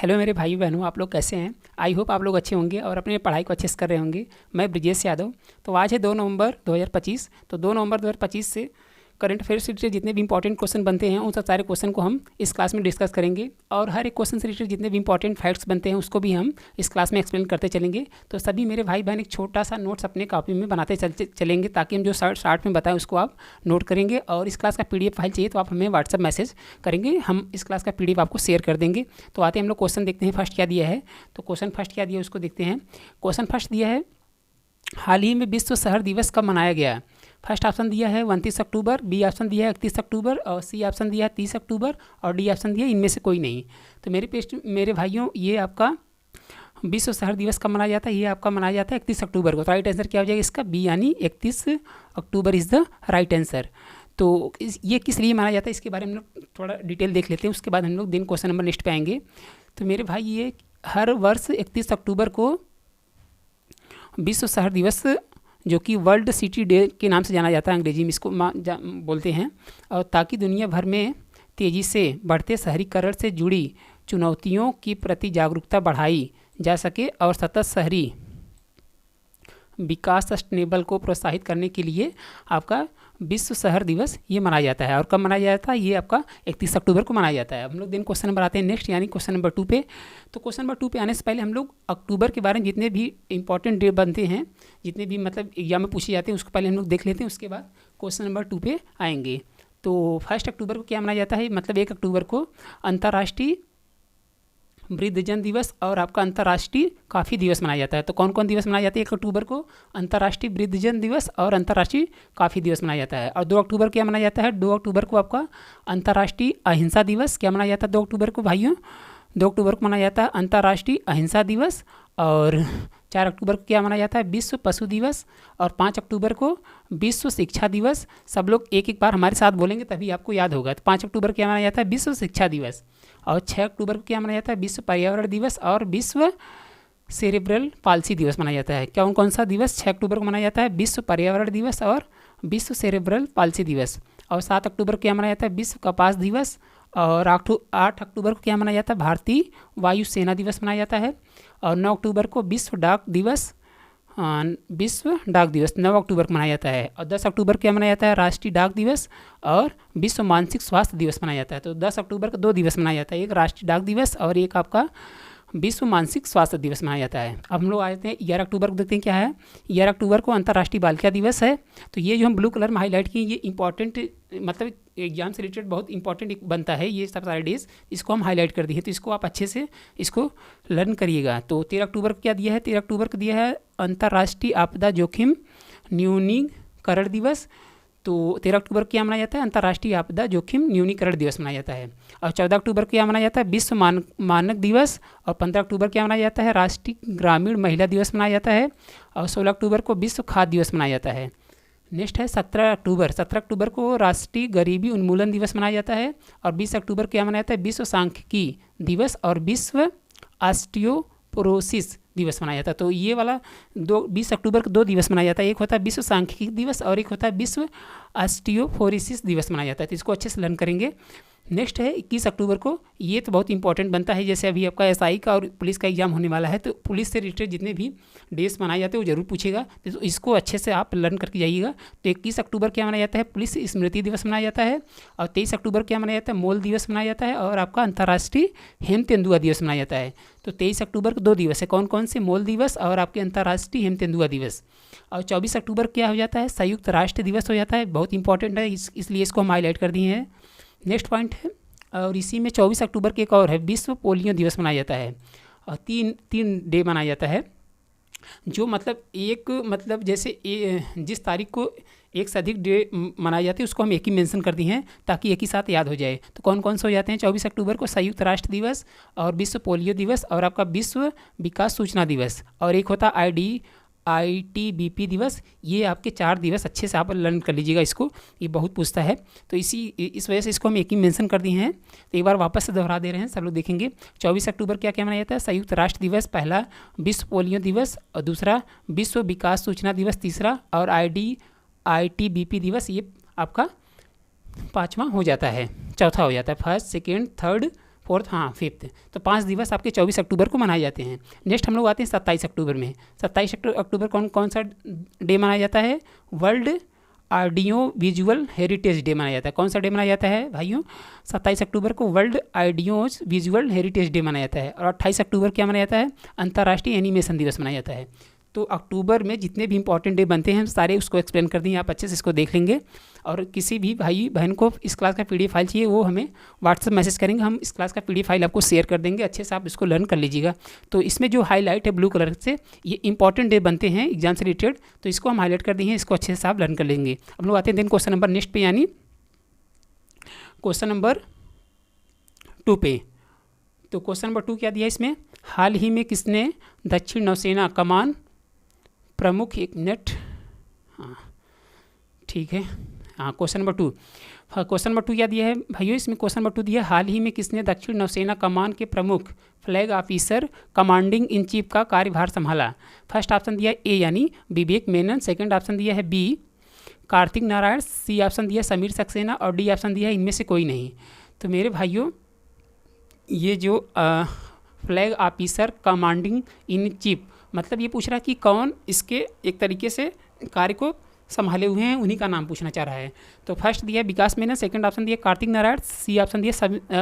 Hello मेरे भाई बहनों, आप लोग कैसे हैं। आई होप आप लोग अच्छे होंगे और अपने पढ़ाई को अच्छे से कर रहे होंगे। मैं ब्रिजेश यादव। तो आज है 2 नवंबर 2025। तो 2 नवंबर 2025 से करंट अफेयर से रिलेटेड जितने भी इंपॉर्टेंट क्वेश्चन बनते हैं उन सब सारे क्वेश्चन को हम इस क्लास में डिस्कस करेंगे, और हर एक क्वेश्चन से रिलेटेड जितने भी इंपॉर्टेंट फैक्ट्स बनते हैं उसको भी हम इस क्लास में एक्सप्लेन करते चलेंगे। तो सभी मेरे भाई बहन एक छोटा सा नोट्स अपने कॉपी में बनाते चलेंगे, ताकि हम जो स्टार्ट में बताएं उसको आप नोट करेंगे। और इस क्लास का PDF फाइल चाहिए तो आप हमें व्हाट्सअप मैसेज करेंगे, हम इस क्लास का PDF आपको शेयर कर देंगे। तो आते हैं हम लोग क्वेश्चन देखते हैं फर्स्ट क्या दिया है। तो क्वेश्चन फर्स्ट क्या दिया है उसको देखते हैं। क्वेश्चन फर्स्ट दिया है, हाल ही में विश्व शहर दिवस कब मनाया गया। फर्स्ट ऑप्शन दिया है 29 अक्टूबर, बी ऑप्शन दिया है 31 अक्टूबर, और सी ऑप्शन दिया है 30 अक्टूबर, और डी ऑप्शन दिया है इनमें से कोई नहीं। तो मेरे भाइयों, ये आपका विश्व शहर दिवस कब मनाया जाता है, ये आपका मनाया जाता है 31 अक्टूबर को। तो राइट आंसर क्या हो जाएगा इसका, बी यानी 31 अक्टूबर इज़ द राइट आंसर। तो ये किस लिए मनाया जाता है इसके बारे में हम लोग थोड़ा डिटेल देख लेते हैं, उसके बाद हम लोग दिन क्वेश्चन नंबर लिस्ट पे आएंगे। तो मेरे भाई, ये हर वर्ष 31 अक्टूबर को विश्व शहर दिवस, जो कि वर्ल्ड सिटी डे के नाम से जाना जाता है, अंग्रेजी में इसको बोलते हैं, और ताकि दुनिया भर में तेज़ी से बढ़ते शहरीकरण से जुड़ी चुनौतियों की प्रति जागरूकता बढ़ाई जा सके और सतत शहरी विकास सस्टेनेबल को प्रोत्साहित करने के लिए आपका विश्व शहर दिवस ये मनाया जाता है। और कब मनाया जाता है, ये आपका 31 अक्टूबर को मनाया जाता है। हम लोग दिन क्वेश्चन नंबर आते हैं नेक्स्ट, यानी क्वेश्चन नंबर 2 पे। तो क्वेश्चन नंबर 2 पे आने से पहले हम लोग अक्टूबर के बारे में जितने भी इंपॉर्टेंट डे बनते हैं, जितने भी मतलब एग्जाम में पूछे जाते हैं, उसको पहले हम लोग देख लेते हैं, उसके बाद क्वेश्चन नंबर 2 पे आएंगे। तो 1 अक्टूबर को क्या मनाया जाता है, मतलब 1 अक्टूबर को अंतर्राष्ट्रीय वृद्धजन दिवस और आपका अंतर्राष्ट्रीय काफ़ी दिवस मनाया जाता है। तो कौन कौन दिवस मनाए जाते हैं 1 अक्टूबर को, अंतर्राष्ट्रीय वृद्धजन दिवस और अंतर्राष्ट्रीय काफ़ी दिवस मनाया जाता है। और 2 अक्टूबर क्या मनाया जाता है, 2 अक्टूबर को आपका अंतर्राष्ट्रीय अहिंसा दिवस क्या मनाया जाता है 2 अक्टूबर को भाइयों, 2 अक्टूबर को मनाया जाता है अंतर्राष्ट्रीय अहिंसा दिवस। और 4 अक्टूबर को क्या मनाया जाता है, विश्व पशु दिवस। और 5 अक्टूबर को विश्व शिक्षा दिवस। सब लोग एक एक बार हमारे साथ बोलेंगे तभी आपको याद होगा। तो 5 अक्टूबर क्या मनाया जाता है, विश्व शिक्षा दिवस। और 6 अक्टूबर को क्या मनाया जाता है, विश्व पर्यावरण दिवस और विश्व सेरेब्रल पाल्सी दिवस मनाया जाता है। कौन कौन सा दिवस 6 अक्टूबर को मनाया जाता है, विश्व पर्यावरण दिवस और विश्व सेरेब्रल पाल्सी दिवस। और 7 अक्टूबर को क्या मनाया जाता है, विश्व कपास दिवस। और 8 अक्टूबर को क्या मनाया जाता है, भारतीय वायुसेना दिवस मनाया जाता है। और 9 अक्टूबर को विश्व डाक दिवस, विश्व डाक दिवस 9 अक्टूबर को मनाया जाता है। और 10 अक्टूबर क्या मनाया जाता है, राष्ट्रीय डाक दिवस और विश्व मानसिक स्वास्थ्य दिवस मनाया जाता है। तो 10 अक्टूबर को 2 दिवस मनाया जाता है, एक राष्ट्रीय डाक दिवस और एक आपका विश्व मानसिक स्वास्थ्य दिवस मनाया जाता है। अब हम लोग आ जाते हैं 11 अक्टूबर को, देखते हैं क्या है। 11 अक्टूबर को अंतर्राष्ट्रीय बालिका दिवस है। तो ये जो हम ब्लू कलर में हाईलाइट किए, ये इंपॉर्टेंट, मतलब एग्जाम से रिलेटेड बहुत इंपॉर्टेंट बनता है ये सब सारे डेज, इसको हम हाईलाइट कर दिए। तो इसको आप अच्छे से इसको लर्न करिएगा। तो 13 अक्टूबर को क्या दिया है, 13 अक्टूबर को दिया है अंतर्राष्ट्रीय आपदा जोखिम न्यूनीकरण दिवस। तो 13 अक्टूबर को क्या मनाया जाता है, अंतर्राष्ट्रीय आपदा जोखिम न्यूनीकरण दिवस मनाया जाता है। और 14 अक्टूबर को क्या मनाया जाता है, विश्व मानक दिवस। और 15 अक्टूबर क्या मनाया जाता है, राष्ट्रीय ग्रामीण महिला दिवस मनाया जाता है। और 16 अक्टूबर को विश्व खाद्य दिवस मनाया जाता है। नेक्स्ट है 17 अक्टूबर। 17 अक्टूबर को राष्ट्रीय गरीबी उन्मूलन दिवस मनाया जाता है। और 20 अक्टूबर को क्या मनाया जाता है, विश्व सांख्यिकी दिवस और विश्व ऑस्टियोपोरोसिस दिवस मनाया जाता है। तो ये वाला 20 अक्टूबर को 2 दिवस मनाया जाता है, एक होता है विश्व सांख्यिकी दिवस और एक होता है विश्व ऑस्टियोपोरोसिस दिवस मनाया जाता है। तो इसको अच्छे से लर्न करेंगे। नेक्स्ट है 21 अक्टूबर को, ये तो बहुत इंपॉर्टेंट बनता है। जैसे अभी आपका SI का और पुलिस का एग्जाम होने वाला है, तो पुलिस से रिलेटेड जितने भी डेज मनाए जाते हैं वो जरूर पूछेगा, तो इसको अच्छे से आप लर्न करके जाइएगा। तो 21 अक्टूबर क्या मनाया जाता है, पुलिस स्मृति दिवस मनाया जाता है। और 23 अक्टूबर क्या मनाया जाता है, मौल दिवस मनाया जाता है। और आपका अंतर्राष्ट्रीय हेम तेंदुआ दिवस मनाया जाता है। तो 23 अक्टूबर को 2 दिवस है, कौन कौन से, मौल दिवस और आपके अंतर्राष्ट्रीय हेम तेंदुआ दिवस। और 24 अक्टूबर क्या हो जाता है, संयुक्त राष्ट्र दिवस हो जाता है, बहुत इंपॉर्टेंट है, इसलिए इसको हम हाईलाइट कर दिए हैं। नेक्स्ट पॉइंट है, और इसी में 24 अक्टूबर के एक और है, विश्व पोलियो दिवस मनाया जाता है। और तीन डे मनाया जाता है, जो मतलब जैसे जिस तारीख को एक से अधिक डे मनाए जाते हैं उसको हम एक ही मेंशन कर दिए हैं, ताकि एक ही साथ याद हो जाए। तो कौन कौन से हो जाते हैं, 24 अक्टूबर को संयुक्त राष्ट्र दिवस और विश्व पोलियो दिवस और आपका विश्व विकास सूचना दिवस, और एक होता ITBP दिवस। ये आपके 4 दिवस अच्छे से आप लर्न कर लीजिएगा, इसको ये बहुत पूछता है। तो इस वजह से इसको हम एक ही मेंशन कर दिए हैं। तो एक बार वापस से दोहरा दे रहे हैं, सब लोग देखेंगे। 24 अक्टूबर क्या क्या मनाया जाता है, संयुक्त राष्ट्र दिवस पहला, विश्व पोलियो दिवस और दूसरा, विश्व विकास सूचना दिवस तीसरा, और ITBP दिवस ये आपका 5वां हो जाता है, चौथा हो जाता है। फर्स्ट, सेकेंड, थर्ड, 4th, हाँ 5th, तो 5 दिवस आपके 24 अक्टूबर को मनाए जाते हैं। नेक्स्ट हम लोग आते हैं 27 अक्टूबर में। 27 अक्टूबर कौन सा डे मनाया जाता है? World audio visual heritage day मनाया जाता है। कौन सा डे मनाया जाता है भाइयों? 27 अक्टूबर को world audio visual heritage day मनाया जाता है। और 28 अक्टूबर क्या मनाया जाता है? अंतर्राष्ट्रीय एनिमेशन दिवस मनाया जाता है। तो अक्टूबर में जितने भी इंपॉर्टेंट डे बनते हैं सारे उसको एक्सप्लेन कर दिए, आप अच्छे से इसको देख लेंगे। और किसी भी भाई बहन को इस क्लास का PDF फाइल चाहिए वो हमें व्हाट्सएप मैसेज करेंगे, हम इस क्लास का PDF फाइल आपको शेयर कर देंगे, अच्छे से आप इसको लर्न कर लीजिएगा। तो इसमें जो हाईलाइट है ब्लू कलर से, ये इंपॉर्टेंट डे बनते हैं एग्जाम से रिलेटेड, तो इसको हम हाईलाइट कर दिए हैं, इसको अच्छे से आप लर्न कर लेंगे। हम लोग आते हैं दिन क्वेश्चन नंबर नेक्स्ट पे, यानी क्वेश्चन नंबर 2 पे। तो क्वेश्चन नंबर 2 क्या दिया इसमें? हाल ही में किसने दक्षिण नौसेना कमान प्रमुख, एक मिनट, हाँ ठीक है, हाँ क्वेश्चन नंबर 2, हाँ क्वेश्चन नंबर 2 क्या दिया है भाइयों? इसमें क्वेश्चन नंबर 2 दिया है, हाल ही में किसने दक्षिण नौसेना कमान के प्रमुख flag officer commanding in chief का कार्यभार संभाला? फर्स्ट ऑप्शन दिया है ए यानी विवेक मेनन, सेकंड ऑप्शन दिया है B Kartik Narayan, C option दिया है समीर सक्सेना और डी ऑप्शन दिया है इनमें से कोई नहीं। तो मेरे भाइयों ये जो flag officer commanding in chief, मतलब ये पूछ रहा है कि कौन इसके एक तरीके से कार्य को संभाले हुए हैं, उन्हीं का नाम पूछना चाह रहा है। तो फर्स्ट दिया विकास मेनन, सेकंड ऑप्शन दिया कार्तिक नारायण, सी ऑप्शन दिया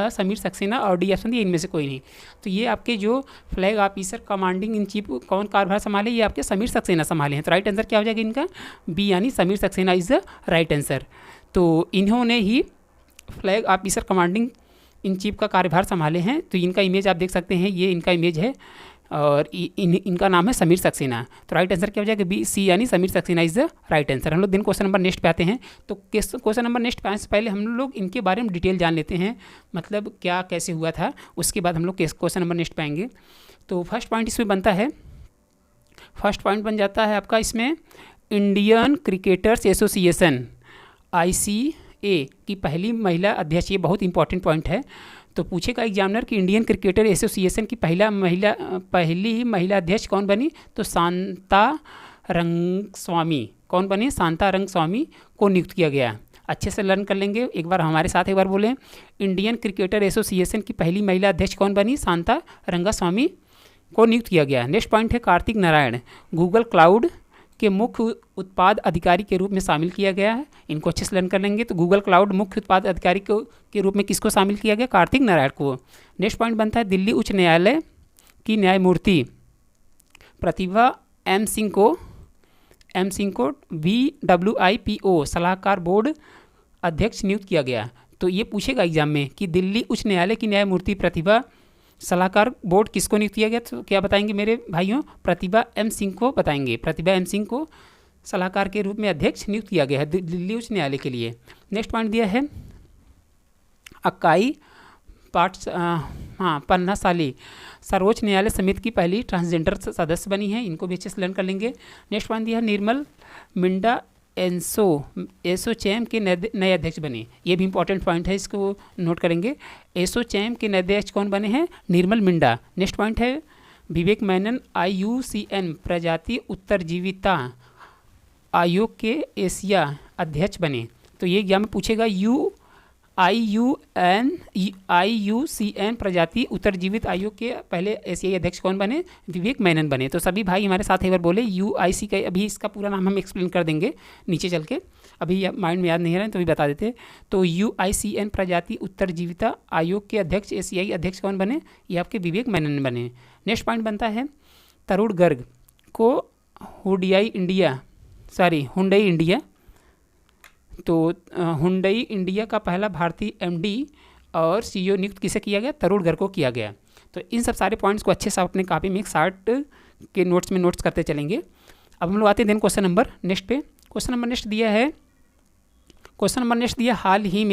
समीर सक्सेना और डी ऑप्शन दिया इनमें से कोई नहीं। तो ये आपके जो flag officer commanding in chief कौन कार्यभार संभाले? ये आपके समीर सक्सेना संभाले हैं। तो राइट आंसर क्या हो जाएगा इनका? बी यानी Sameer Saxena is the right answer. तो इन्होंने ही flag officer commanding in chief का कार्यभार संभाले हैं। तो इनका इमेज आप देख सकते हैं, ये इनका इमेज है और इनका नाम है समीर सक्सेना। तो राइट आंसर क्या हो जाएगा? बी सी यानी Sameer Saxena is the right answer. हम लोग दिन क्वेश्चन नंबर नेक्स्ट पे आते हैं। तो क्वेश्चन नंबर नेक्स्ट पे आने से पहले हम लोग इनके बारे में डिटेल जान लेते हैं, मतलब क्या कैसे हुआ था, उसके बाद हम लोग क्वेश्चन नंबर नेक्स्ट पे आएंगे। तो फर्स्ट पॉइंट इसमें बनता है, फर्स्ट पॉइंट बन जाता है आपका इसमें इंडियन क्रिकेटर्स एसोसिएशन ICA की पहली महिला अध्यक्ष, ये बहुत इंपॉर्टेंट पॉइंट है। तो पूछेगा एग्जामिनर कि इंडियन क्रिकेटर एसोसिएशन की पहली महिला अध्यक्ष कौन बनी? तो शांता रंगस्वामी, कौन बनी? शांता रंगस्वामी को नियुक्त किया गया। अच्छे से लर्न कर लेंगे, एक बार हमारे साथ एक बार बोलें, इंडियन क्रिकेटर एसोसिएशन की पहली महिला अध्यक्ष कौन बनी? शांता रंगस्वामी को नियुक्त किया गया। नेक्स्ट पॉइंट है कार्तिक नारायण, गूगल क्लाउड के मुख्य उत्पाद अधिकारी के रूप में शामिल किया गया है। इनको अच्छे से लर्न कर लेंगे। तो गूगल क्लाउड मुख्य उत्पाद अधिकारी के रूप में किसको शामिल किया गया? कार्तिक नारायण को। नेक्स्ट पॉइंट बनता है दिल्ली उच्च न्यायालय की न्यायमूर्ति प्रतिभा M सिंह को VWIPO सलाहकार बोर्ड अध्यक्ष नियुक्त किया गया। तो ये पूछेगा एग्जाम में कि दिल्ली उच्च न्यायालय की न्यायमूर्ति प्रतिभा सलाहकार बोर्ड किसको नियुक्त किया गया? तो क्या बताएंगे मेरे भाइयों? प्रतिभा M सिंह को बताएंगे। प्रतिभा M सिंह को सलाहकार के रूप में अध्यक्ष नियुक्त किया गया है दिल्ली उच्च न्यायालय के लिए। नेक्स्ट पॉइंट दिया है अक्काई पन्नासाली सर्वोच्च न्यायालय समिति की पहली ट्रांसजेंडर सदस्य बनी है। इनको भी अच्छे से लर्न कर लेंगे। नेक्स्ट पॉइंट दिया है निर्मल मिंडा एसोचैम के नए अध्यक्ष बने। ये भी इंपॉर्टेंट पॉइंट है, इसको नोट करेंगे। एसोचैम के नए अध्यक्ष कौन बने हैं? निर्मल मिंडा। नेक्स्ट पॉइंट है विवेक मेनन IUCN प्रजाति उत्तरजीविता आयोग के एशिया अध्यक्ष बने। तो ये एग्जाम में पूछेगा IUCN प्रजाति उत्तरजीवित आयोग के पहले एशियाई अध्यक्ष कौन बने? विवेक मेनन बने। तो सभी भाई हमारे साथ एक बार बोले UIC का, अभी इसका पूरा नाम हम एक्सप्लेन कर देंगे नीचे चल के, अभी माइंड में याद नहीं आ रहा है तो भी बता देते। तो UICN प्रजाति उत्तरजीविता आयोग के अध्यक्ष एशियाई अध्यक्ष कौन बने? ये आपके विवेक मेनन बने। नेक्स्ट पॉइंट बनता है तरुण गर्ग को हुंडई इंडिया, तो हुंडई इंडिया का पहला भारतीय MD और CEO नियुक्त किसे किया गया? तरुण गर्ग को किया गया। तो इन सब सारे पॉइंट्स को अच्छे से अपने कॉपी में एक चार्ट के नोट्स में नोट्स करते चलेंगे। अब हम लोग आते हैं देन क्वेश्चन नंबर नेक्स्ट पे। क्वेश्चन नंबर नेक्स्ट दिया हाल ही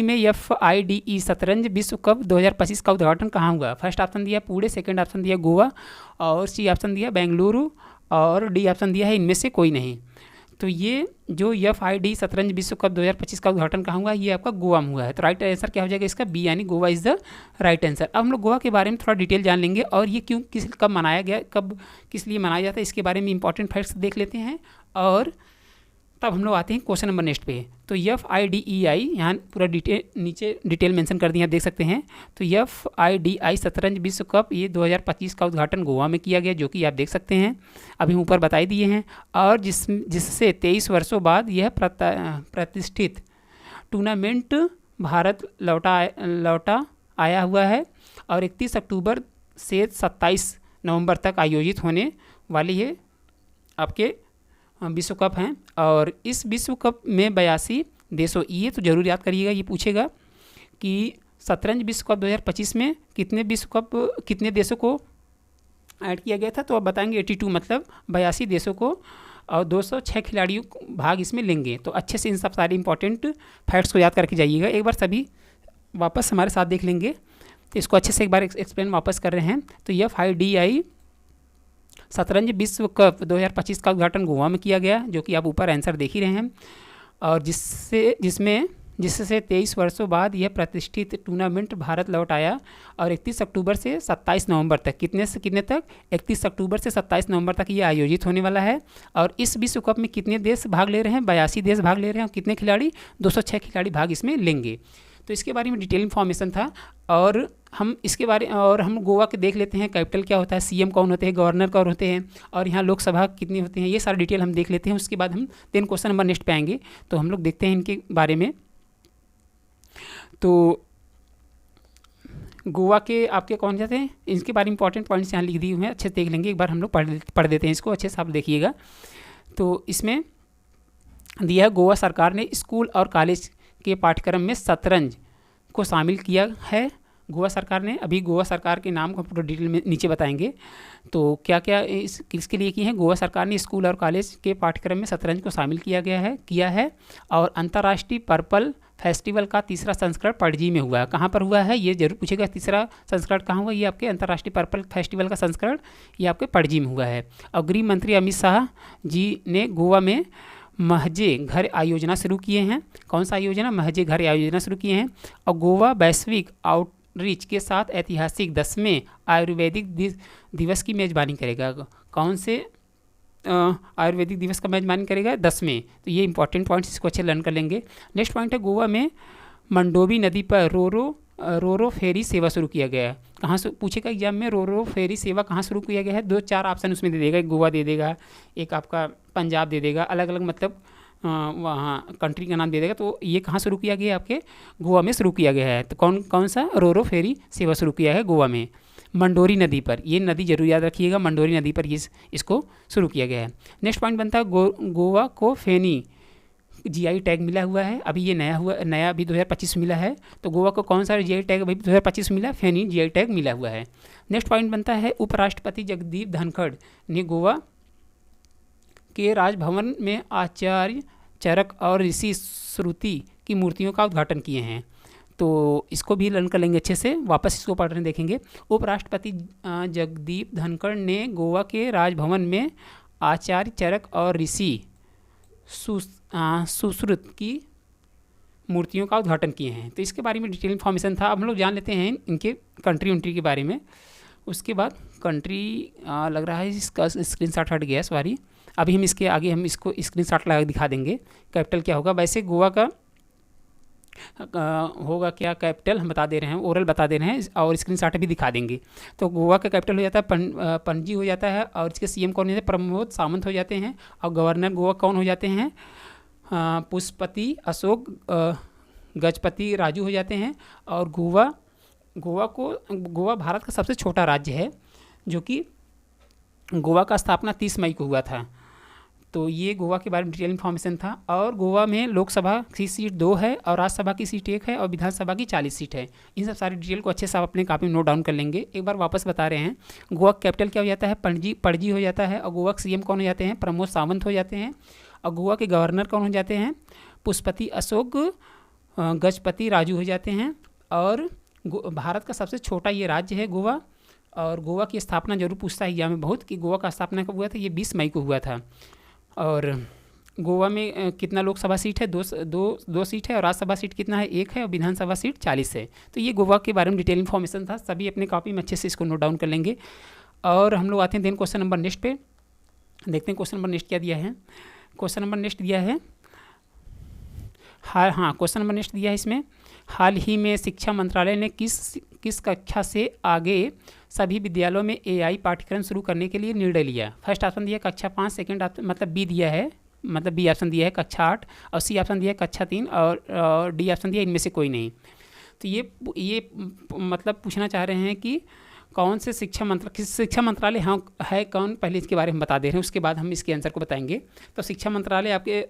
में FIDE शतरंज विश्व कप 2025 का उद्घाटन कहाँ हुआ? फर्स्ट ऑप्शन दिया पुणे, सेकंड ऑप्शन दिया गोवा और सी ऑप्शन दिया बेंगलुरु और डी ऑप्शन दिया है इनमें से कोई नहीं। तो ये जो FIDE शतरंज विश्व कप 2025 का उद्घाटन कहाँ हुआ? ये आपका गोवा में हुआ है। तो राइट आंसर क्या हो जाएगा इसका? बी यानी Goa is the right answer. अब हम लोग गोवा के बारे में थोड़ा डिटेल जान लेंगे और ये कब मनाया गया, कब किस लिए मनाया जाता है, इसके बारे में इंपॉर्टेंट फैक्ट्स देख लेते हैं और तब हम लोग आते हैं क्वेश्चन नंबर नेक्स्ट पे। तो FIDEI यहाँ पूरा नीचे डिटेल मेंशन कर दिया, आप देख सकते हैं। तो FIDEI शतरंज विश्व कप ये 2025 का उद्घाटन गोवा में किया गया, जो कि आप देख सकते हैं, अभी ऊपर बताई दिए हैं। और जिससे 23 वर्षों बाद यह प्रतिष्ठित टूर्नामेंट भारत लौटा आया हुआ है और 31 अक्टूबर से 27 नवंबर तक आयोजित होने वाली है आपके विश्व कप हैं। और इस विश्व कप में 82 देशों, ये तो जरूर याद करिएगा, ये पूछेगा कि शतरंज विश्व कप 2025 में कितने देशों को ऐड किया गया था। तो आप बताएंगे 82, मतलब 82 देशों को, और 206 खिलाड़ियों भाग इसमें लेंगे। तो अच्छे से इन सब सारे इंपॉर्टेंट फैक्ट्स को याद करके जाइएगा। एक बार सभी वापस हमारे साथ देख लेंगे, तो इसको अच्छे से एक बार एक्सप्लेन वापस कर रहे हैं। तो FIDEI शतरंज विश्व कप 2025 का उद्घाटन गोवा में किया गया, जो कि आप ऊपर आंसर देख ही रहे हैं। और जिससे 23 वर्षों बाद यह प्रतिष्ठित टूर्नामेंट भारत लौट आया और 31 अक्टूबर से 27 नवंबर तक, कितने से कितने तक, 31 अक्टूबर से 27 नवंबर तक ये आयोजित होने वाला है। और इस विश्व कप में कितने देश भाग ले रहे हैं, 82 देश भाग ले रहे हैं। और कितने खिलाड़ी, 206 खिलाड़ी भाग इसमें लेंगे। तो इसके बारे में डिटेल इन्फॉर्मेशन था। और हम गोवा के देख लेते हैं, कैपिटल क्या होता है, CM कौन होते हैं, गवर्नर कौन होते हैं, और यहाँ लोकसभा कितनी होती हैं, ये सारा डिटेल हम देख लेते हैं। उसके बाद हम देन क्वेश्चन नंबर नेक्स्ट पे आएंगे, तो हम लोग देखते हैं इनके बारे में। तो गोवा के आपके कौन जाते हैं, इनके बारे में इंपॉर्टेंट पॉइंट्स यहाँ लिख दिए हुए हैं, अच्छे से देख लेंगे। एक बार हम लोग पढ़ देते हैं इसको, अच्छे से आप देखिएगा। तो इसमें दिया है, गोवा सरकार ने स्कूल और कॉलेज के पाठ्यक्रम में शतरंज को शामिल किया है। गोवा सरकार ने, अभी गोवा सरकार के नाम को पूरा डिटेल में नीचे बताएंगे। तो क्या क्या किसके लिए किए हैं, गोवा सरकार ने स्कूल और कॉलेज के पाठ्यक्रम में शतरंज को शामिल किया है। और अंतर्राष्ट्रीय पर्पल फेस्टिवल का तीसरा संस्करण पणजी में हुआ है। कहाँ पर हुआ है, ये जरूर पूछेगा, तीसरा संस्करण कहाँ हुआ, ये आपके अंतर्राष्ट्रीय पर्पल फेस्टिवल का संस्करण ये आपके पणजी में हुआ है। और गृह मंत्री अमित शाह जी ने गोवा में महजे घर आयोजना शुरू किए हैं। कौन सा योजना, महजे घर आयोजना शुरू किए हैं। और गोवा वैश्विक आउटरीच के साथ ऐतिहासिक 10वें आयुर्वेदिक दिवस की मेज़बानी करेगा। कौन से आयुर्वेदिक दिवस का मेज़बानी करेगा, 10वें। तो ये इंपॉर्टेंट पॉइंट्स, इसको अच्छे लर्न कर लेंगे। नेक्स्ट पॉइंट है, गोवा में मंडोवी नदी पर रोरो फेरी सेवा शुरू किया गया है। कहाँ से पूछेगा एग्जाम में, रोरो फेरी सेवा कहाँ शुरू किया गया है। 2-4 ऑप्शन उसमें दे देगा, एक गोवा दे देगा, एक आपका पंजाब दे देगा, अलग अलग मतलब वहाँ कंट्री का नाम दे देगा। तो ये कहाँ शुरू किया गया है, आपके गोवा में शुरू किया गया है। तो कौन सा रोरो फेरी सेवा शुरू किया है गोवा में, मंडोरी नदी पर। ये नदी जरूर याद रखिएगा, मंडोरी नदी पर इसको शुरू किया गया है। नेक्स्ट पॉइंट बनता है, गोवा को फेनी GI टैग मिला हुआ है। अभी ये नया अभी 2025 मिला है। तो गोवा को कौन सा GI टैग अभी 2025 मिला, फेनी GI टैग मिला हुआ है। नेक्स्ट पॉइंट बनता है, उपराष्ट्रपति जगदीप धनखड़ ने गोवा के राजभवन में आचार्य चरक और ऋषि श्रुति की मूर्तियों का उद्घाटन किए हैं। तो इसको भी लर्न कर लेंगे अच्छे से, वापस इसको पढ़ने देखेंगे। उपराष्ट्रपति जगदीप धनखड़ ने गोवा के राजभवन में आचार्य चरक और ऋषि सुश्रुत की मूर्तियों का उद्घाटन किए हैं। तो इसके बारे में डिटेल इन्फॉर्मेशन था। अब हम लोग जान लेते हैं इनके कंट्री के बारे में। उसके बाद कंट्री लग रहा है इसका स्क्रीनशॉट हट गया, सॉरी। अभी हम इसके आगे हम इसको स्क्रीनशॉट लगा दिखा देंगे कैपिटल क्या होगा। वैसे गोवा का होगा क्या कैपिटल, हम बता दे रहे हैं, ओरल बता दे रहे हैं, और स्क्रीनशॉट भी दिखा देंगे। तो गोवा का कैपिटल हो जाता है पणजी हो जाता है, और इसके CM कौन होते हैं, प्रमोद सावंत हो जाते हैं। और गवर्नर गोवा कौन हो जाते हैं, पुष्पति अशोक गजपति राजू हो जाते हैं। और गोवा भारत का सबसे छोटा राज्य है, जो कि गोवा का स्थापना 30 मई को हुआ था। तो ये गोवा के बारे में डिटेल इन्फॉर्मेशन था। और गोवा में लोकसभा की सीट 2 है और राज्यसभा की सीट 1 है और विधानसभा की 40 सीट है। इन सब सारी डिटेल को अच्छे से आप अपने कॉपी में नोट डाउन कर लेंगे। एक बार वापस बता रहे हैं, गोवा कैपिटल क्या हो जाता है, पणजी हो जाता है। और गोवा के CM कौन हो जाते हैं, प्रमोद सावंत हो जाते हैं। और गोवा के गवर्नर कौन हो जाते हैं, पुष्पति अशोक गजपति राजू हो जाते हैं। और भारत का सबसे छोटा ये राज्य है गोवा। और गोवा की स्थापना जरूर पूछता है एग्जाम में बहुत, कि गोवा का स्थापना कब हुआ था, ये 20 मई को हुआ था। और गोवा में कितना लोकसभा सीट है, दो सीट है। और राज्यसभा सीट कितना है, 1 है। और विधानसभा सीट 40 है। तो ये गोवा के बारे में डिटेल इन्फॉर्मेशन था, सभी अपने कॉपी में अच्छे से इसको नोट डाउन कर लेंगे। और हम लोग आते हैं देन क्वेश्चन नंबर नेक्स्ट पे, देखते हैं क्वेश्चन नंबर नेक्स्ट क्या दिया है। क्वेश्चन नंबर नेक्स्ट दिया है, हाँ, क्वेश्चन नंबर नेक्स्ट दिया है इसमें, हाल ही में शिक्षा मंत्रालय ने किस कक्षा से आगे सभी विद्यालयों में एआई पाठ्यक्रम शुरू करने के लिए निर्णय लिया। फर्स्ट ऑप्शन दिया है कक्षा 5, सेकंड ऑप्शन मतलब बी दिया है, मतलब बी ऑप्शन दिया है कक्षा 8, और सी ऑप्शन दिया है कक्षा 3, और डी ऑप्शन दिया इनमें से कोई नहीं। तो ये मतलब पूछना चाह रहे हैं कि कौन से शिक्षा मंत्रालय हाँ है कौन, पहले इसके बारे में बता दे रहे हैं, उसके बाद हम इसके आंसर को बताएंगे। तो शिक्षा मंत्रालय आपके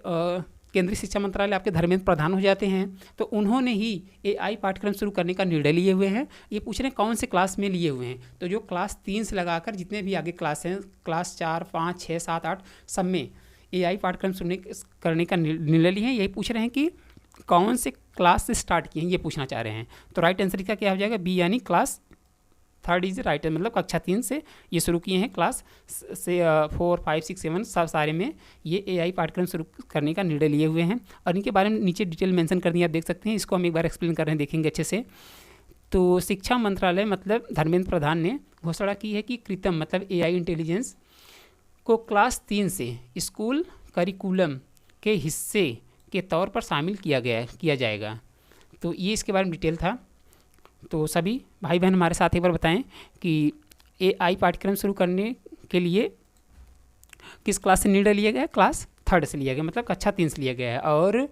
केंद्रीय शिक्षा मंत्रालय आपके धर्मेंद्र प्रधान हो जाते हैं। तो उन्होंने ही एआई पाठ्यक्रम शुरू करने का निर्णय लिए हुए हैं। ये पूछ रहे हैं कौन से क्लास में लिए हुए हैं, तो जो क्लास 3 से लगाकर जितने भी आगे क्लास हैं, क्लास 4, 5, 6, 7, 8 सब में एआई पाठ्यक्रम करने का निर्णय लिए हैं। यही पूछ रहे हैं कि कौन से क्लास से स्टार्ट किए हैं, ये पूछना चाह रहे हैं। तो राइट आंसर इसका क्या हो जाएगा, बी, यानी क्लास 3 इज राइट, मतलब कक्षा 3 से ये शुरू किए हैं। क्लास से 4, 5, 6, 7 सब सारे में ये एआई पाठ्यक्रम शुरू करने का निर्णय लिए हुए हैं, और इनके बारे में नीचे डिटेल मेंशन कर दी, आप देख सकते हैं। इसको हम एक बार एक्सप्लेन कर रहे हैं, देखेंगे अच्छे से। तो शिक्षा मंत्रालय मतलब धर्मेंद्र प्रधान ने घोषणा की है कि कृत्रिम मतलब एआई इंटेलिजेंस को क्लास 3 से स्कूल करिकुलम के हिस्से के तौर पर शामिल किया जाएगा। तो ये इसके बारे में डिटेल था। तो सभी भाई बहन हमारे साथ एक बार बताएं कि एआई पाठ्यक्रम शुरू करने के लिए किस क्लास से निर्णय लिया गया, क्लास 3 से लिया गया, मतलब कक्षा 3 से लिया गया है। और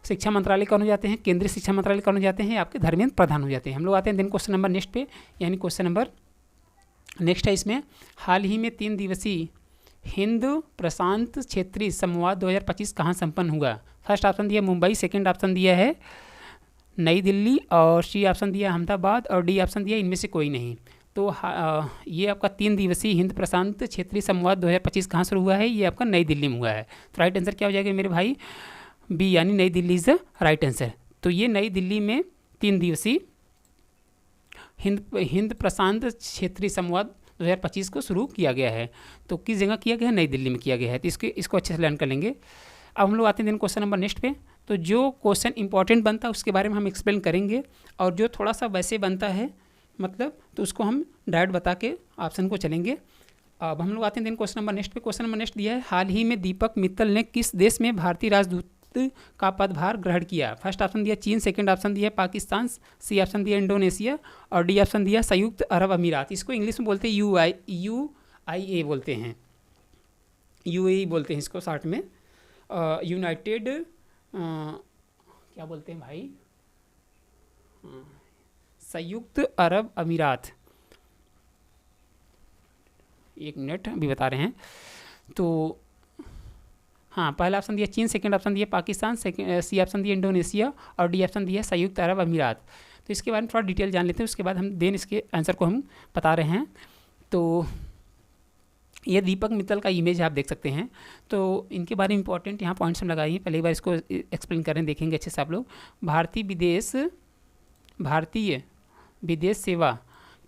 शिक्षा मंत्रालय कौन हो जाते हैं, केंद्रीय शिक्षा मंत्रालय कौन हो जाते हैं, आपके धर्मेंद्र प्रधान हो जाते हैं। हम लोग आते हैं दिन क्वेश्चन नंबर नेक्स्ट पे, यानी क्वेश्चन नंबर नेक्स्ट है इसमें, हाल ही में 3 दिवसीय हिंद प्रशांत क्षेत्रीय संवाद 2025 कहाँ संपन्न हुआ। फर्स्ट ऑप्शन दिया मुंबई, सेकंड ऑप्शन दिया है नई दिल्ली, और सी ऑप्शन दिया अहमदाबाद, और डी ऑप्शन दिया इनमें से कोई नहीं। तो ये आपका 3 दिवसीय हिंद प्रशांत क्षेत्रीय संवाद 2025 कहाँ शुरू हुआ है, ये आपका नई दिल्ली में हुआ है। तो राइट आंसर क्या हो जाएगा मेरे भाई, बी, यानी नई Delhi is the right answer. तो ये नई दिल्ली में 3 दिवसीय हिंद प्रशांत क्षेत्रीय संवाद 2025 को शुरू किया गया है। तो किस जगह किया गया है, नई दिल्ली में किया गया है। तो इसको अच्छे से लर्न कर लेंगे। अब हम लोग आते हैं दिन क्वेश्चन नंबर नेक्स्ट पे। तो जो क्वेश्चन इंपॉर्टेंट बनता है उसके बारे में हम एक्सप्लेन करेंगे, और जो थोड़ा सा वैसे बनता है मतलब तो उसको हम डायरेक्ट बता के ऑप्शन को चलेंगे। अब हम लोग आते हैं दिन क्वेश्चन नंबर नेक्स्ट पे। क्वेश्चन नंबर नेक्स्ट दिया है, हाल ही में दीपक मित्तल ने किस देश में भारतीय राजदूत का पदभार ग्रहण किया। फर्स्ट ऑप्शन दिया चीन, सेकंड ऑप्शन दिया पाकिस्तान, सी ऑप्शन दिया इंडोनेशिया, और डी ऑप्शन दिया संयुक्त अरब अमीरात। इसको इंग्लिश में बोलते हैं UAE बोलते हैं, UAE बोलते हैं इसको शॉर्ट में, यूनाइटेड क्या बोलते हैं भाई, संयुक्त अरब अमीरात। एक मिनट अभी बता रहे हैं। तो हाँ, पहला ऑप्शन दिया चीन, सेकंड ऑप्शन दिया पाकिस्तान, सी ऑप्शन दिया इंडोनेशिया, और डी ऑप्शन दिया संयुक्त अरब अमीरात। तो इसके बारे में थोड़ा डिटेल जान लेते हैं, उसके बाद हम देन इसके आंसर को हम बता रहे हैं। तो ये दीपक मित्तल का इमेज आप देख सकते हैं। तो इनके बारे में इंपॉर्टेंट यहाँ पॉइंट्स हम लगाए हैं, पहले एक बार इसको एक्सप्लेन करें, देखेंगे अच्छे से आप लोग। भारतीय विदेश सेवा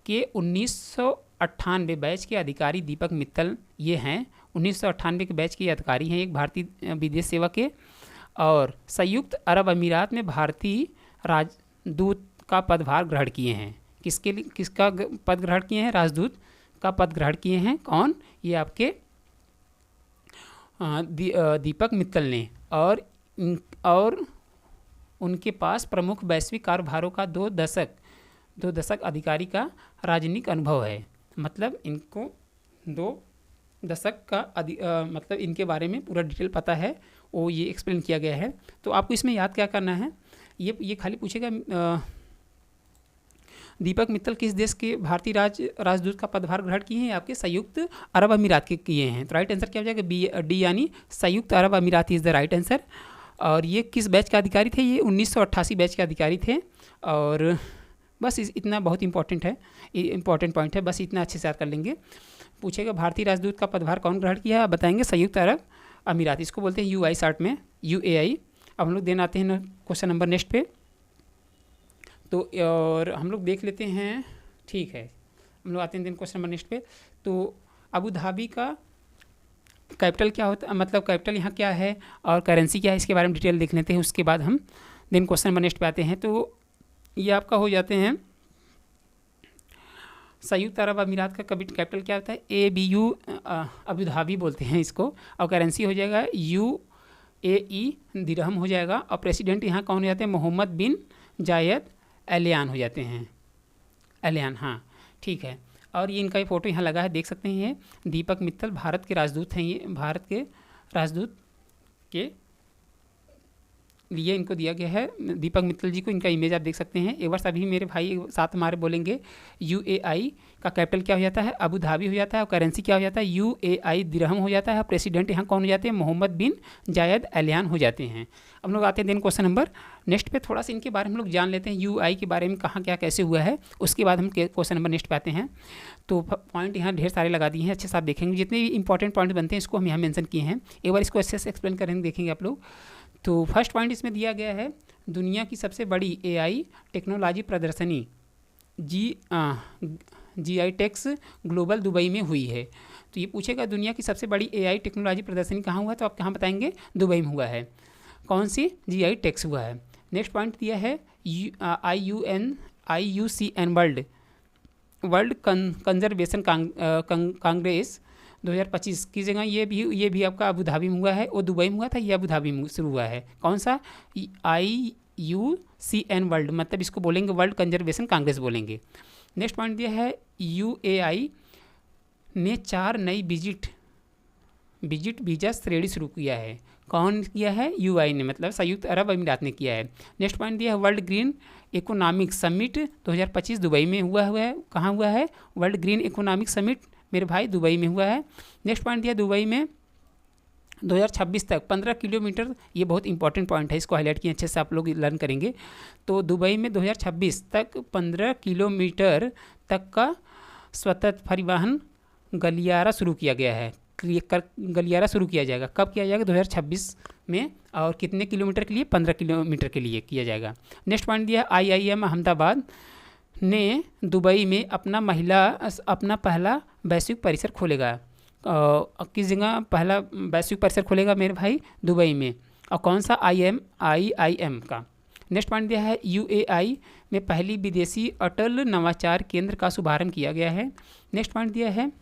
के 1998 बैच के अधिकारी दीपक मित्तल ये हैं, 1998 के बैच के अधिकारी हैं, एक भारतीय विदेश सेवा के, और संयुक्त अरब अमीरात में भारतीय राजदूत का पदभार ग्रहण किए हैं। किसका पद ग्रहण किए हैं, राजदूत का पद ग्रहण किए हैं। कौन, ये आपके दीपक मित्तल ने, और उनके पास प्रमुख वैश्विक कार्यभारों का 2 दशक अधिकारी का राजनीतिक अनुभव है। मतलब इनको 2 दशक का मतलब इनके बारे में पूरा डिटेल पता है, वो ये एक्सप्लेन किया गया है। तो आपको इसमें याद क्या करना है, ये खाली पूछेगा दीपक मित्तल किस देश के भारतीय राजदूत का पदभार ग्रहण किए हैं, आपके संयुक्त अरब अमीरात के किए हैं। तो राइट आंसर क्या हो जाएगा, डी, यानी संयुक्त अरब अमीरात इज़ द राइट आंसर। और ये किस बैच के अधिकारी थे, ये 1988 बैच के अधिकारी थे। और बस इतना बहुत इंपॉर्टेंट पॉइंट है, बस इतना अच्छे से याद कर लेंगे। पूछेगा भारतीय राजदूत का पदभार कौन ग्रहण किया है, आप बताएंगे संयुक्त अरब अमीरात, इसको बोलते हैं UAE शॉर्ट में, UAE। अब हम लोग देन आते हैं क्वेश्चन नंबर नेक्स्ट पे। तो और हम लोग देख लेते हैं, ठीक है, हम लोग आते हैं दिन क्वेश्चन नंबर नेक्स्ट पे। तो अबू धाबी का कैपिटल क्या होता है, मतलब कैपिटल यहाँ क्या है और करेंसी क्या है, इसके बारे में डिटेल देख लेते हैं, उसके बाद हम दिन क्वेश्चन नंबर नेक्स्ट पे आते हैं। तो ये आपका हो जाते हैं संयुक्त अरब अमीरात का कैपिटल क्या होता है, ABU, अबू धाबी बोलते हैं इसको, और करेंसी हो जाएगा दिरहम हो जाएगा। और प्रेसिडेंट यहाँ कौन हो जाते हैं, मोहम्मद बिन जायद एलियान हो जाते हैं, एलियान, हाँ ठीक है। और ये इनका फ़ोटो यहाँ लगा है, देख सकते हैं। ये दीपक मित्तल भारत के राजदूत हैं, ये भारत के राजदूत के लिए इनको दिया गया है, दीपक मित्तल जी को। इनका इमेज आप देख सकते हैं। एक बार सभी मेरे भाई साथ हमारे बोलेंगे, UAI का कैपिटल क्या हो जाता है, अबू धाबी हो जाता है। और करेंसी क्या हो जाता है, UAI दिरहम हो जाता है। प्रेसिडेंट यहाँ कौन हो जाते हैं, मोहम्मद बिन जायद एलियान हो जाते हैं। हम लोग आते हैं देन क्वेश्चन नंबर नेक्स्ट पे, थोड़ा सा इनके बारे में हम लोग जान लेते हैं, UI के बारे में कहाँ क्या कैसे हुआ है। उसके बाद हम क्वेश्चन नंबर नेक्स्ट पे आते हैं। तो पॉइंट यहाँ ढेर सारे लगा दिए हैं, अच्छे से आप देखेंगे। जितने भी इंपॉर्टेंट पॉइंट बनते हैं इसको हम यहाँ मेंशन किए हैं। एक बार इसको अच्छे से एक्सप्लेन करेंगे, देखेंगे आप लोग। तो फर्स्ट पॉइंट इसमें दिया गया है, दुनिया की सबसे बड़ी AI टेक्नोलॉजी प्रदर्शनी GI टेक्स ग्लोबल दुबई में हुई है। तो ये पूछेगा दुनिया की सबसे बड़ी AI टेक्नोलॉजी प्रदर्शनी कहाँ हुआ है, तो आप कहाँ बताएंगे, दुबई में हुआ है। कौन सी, GI टेक्स हुआ है। नेक्स्ट पॉइंट दिया है IUCN वर्ल्ड कंजर्वेशन कांग्रेस 2025 की जगह ये भी आपका अबू धाबी में हुआ है, वो दुबई में हुआ था, ये अबू धाबी में शुरू हुआ है। कौन सा, IUCN वर्ल्ड, मतलब इसको बोलेंगे वर्ल्ड कंजर्वेशन कांग्रेस बोलेंगे। नेक्स्ट पॉइंट दिया है UAI ने 4 नई विजिट वीजा श्रेणी शुरू किया है। कौन किया है, UI ने, मतलब संयुक्त अरब अमीरात ने किया है। नेक्स्ट पॉइंट दिया है world green economic summit 2025 Dubai में हुआ है। कहाँ हुआ है, वर्ल्ड ग्रीन इकोनॉमिक समिट मेरे भाई दुबई में हुआ है। नेक्स्ट पॉइंट दिया दुबई में 2026 तक 15 किलोमीटर, ये बहुत इंपॉर्टेंट पॉइंट है, इसको हाईलाइट किए अच्छे से आप लोग लर्न करेंगे। तो दुबई में 2026 तक 15 किलोमीटर तक का स्वतंत्र परिवहन गलियारा शुरू किया गया है। गलियारा शुरू किया जाएगा, कब किया जाएगा, 2026 में। और कितने किलोमीटर के लिए, 15 किलोमीटर के लिए किया जाएगा। नेक्स्ट पॉइंट दिया IIM अहमदाबाद ने दुबई में अपना पहला वैश्विक परिसर खोलेगा। किस जगह पहला वैश्विक परिसर खोलेगा मेरे भाई, दुबई में। और कौन सा, IIM का। नेक्स्ट पॉइंट दिया है UAI में पहली विदेशी अटल नवाचार केंद्र का शुभारंभ किया गया है। नेक्स्ट पॉइंट दिया है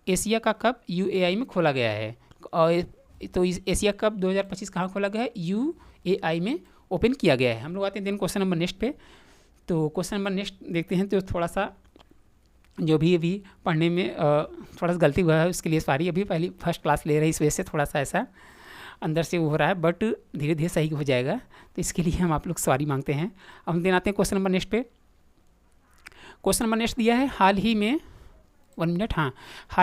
एशिया का कप UAI में खोला गया है। और तो इस एशिया कप 2025 कहाँ खोला गया है, UAI में ओपन किया गया है। हम लोग आते हैं दिन क्वेश्चन नंबर नेक्स्ट पे। तो क्वेश्चन नंबर नेक्स्ट देखते हैं। तो थोड़ा सा जो भी अभी पढ़ने में थोड़ा सा गलती हुआ है उसके लिए सॉरी, अभी पहली फर्स्ट क्लास ले रही इस वजह से थोड़ा सा ऐसा अंदर से हो रहा है, बट धीरे धीरे सही हो जाएगा। तो इसके लिए हम आप लोग सॉरी मांगते हैं। अब हम दिन आते हैं क्वेश्चन नंबर नेक्स्ट पे। क्वेश्चन नंबर नेक्स्ट दिया है, हाल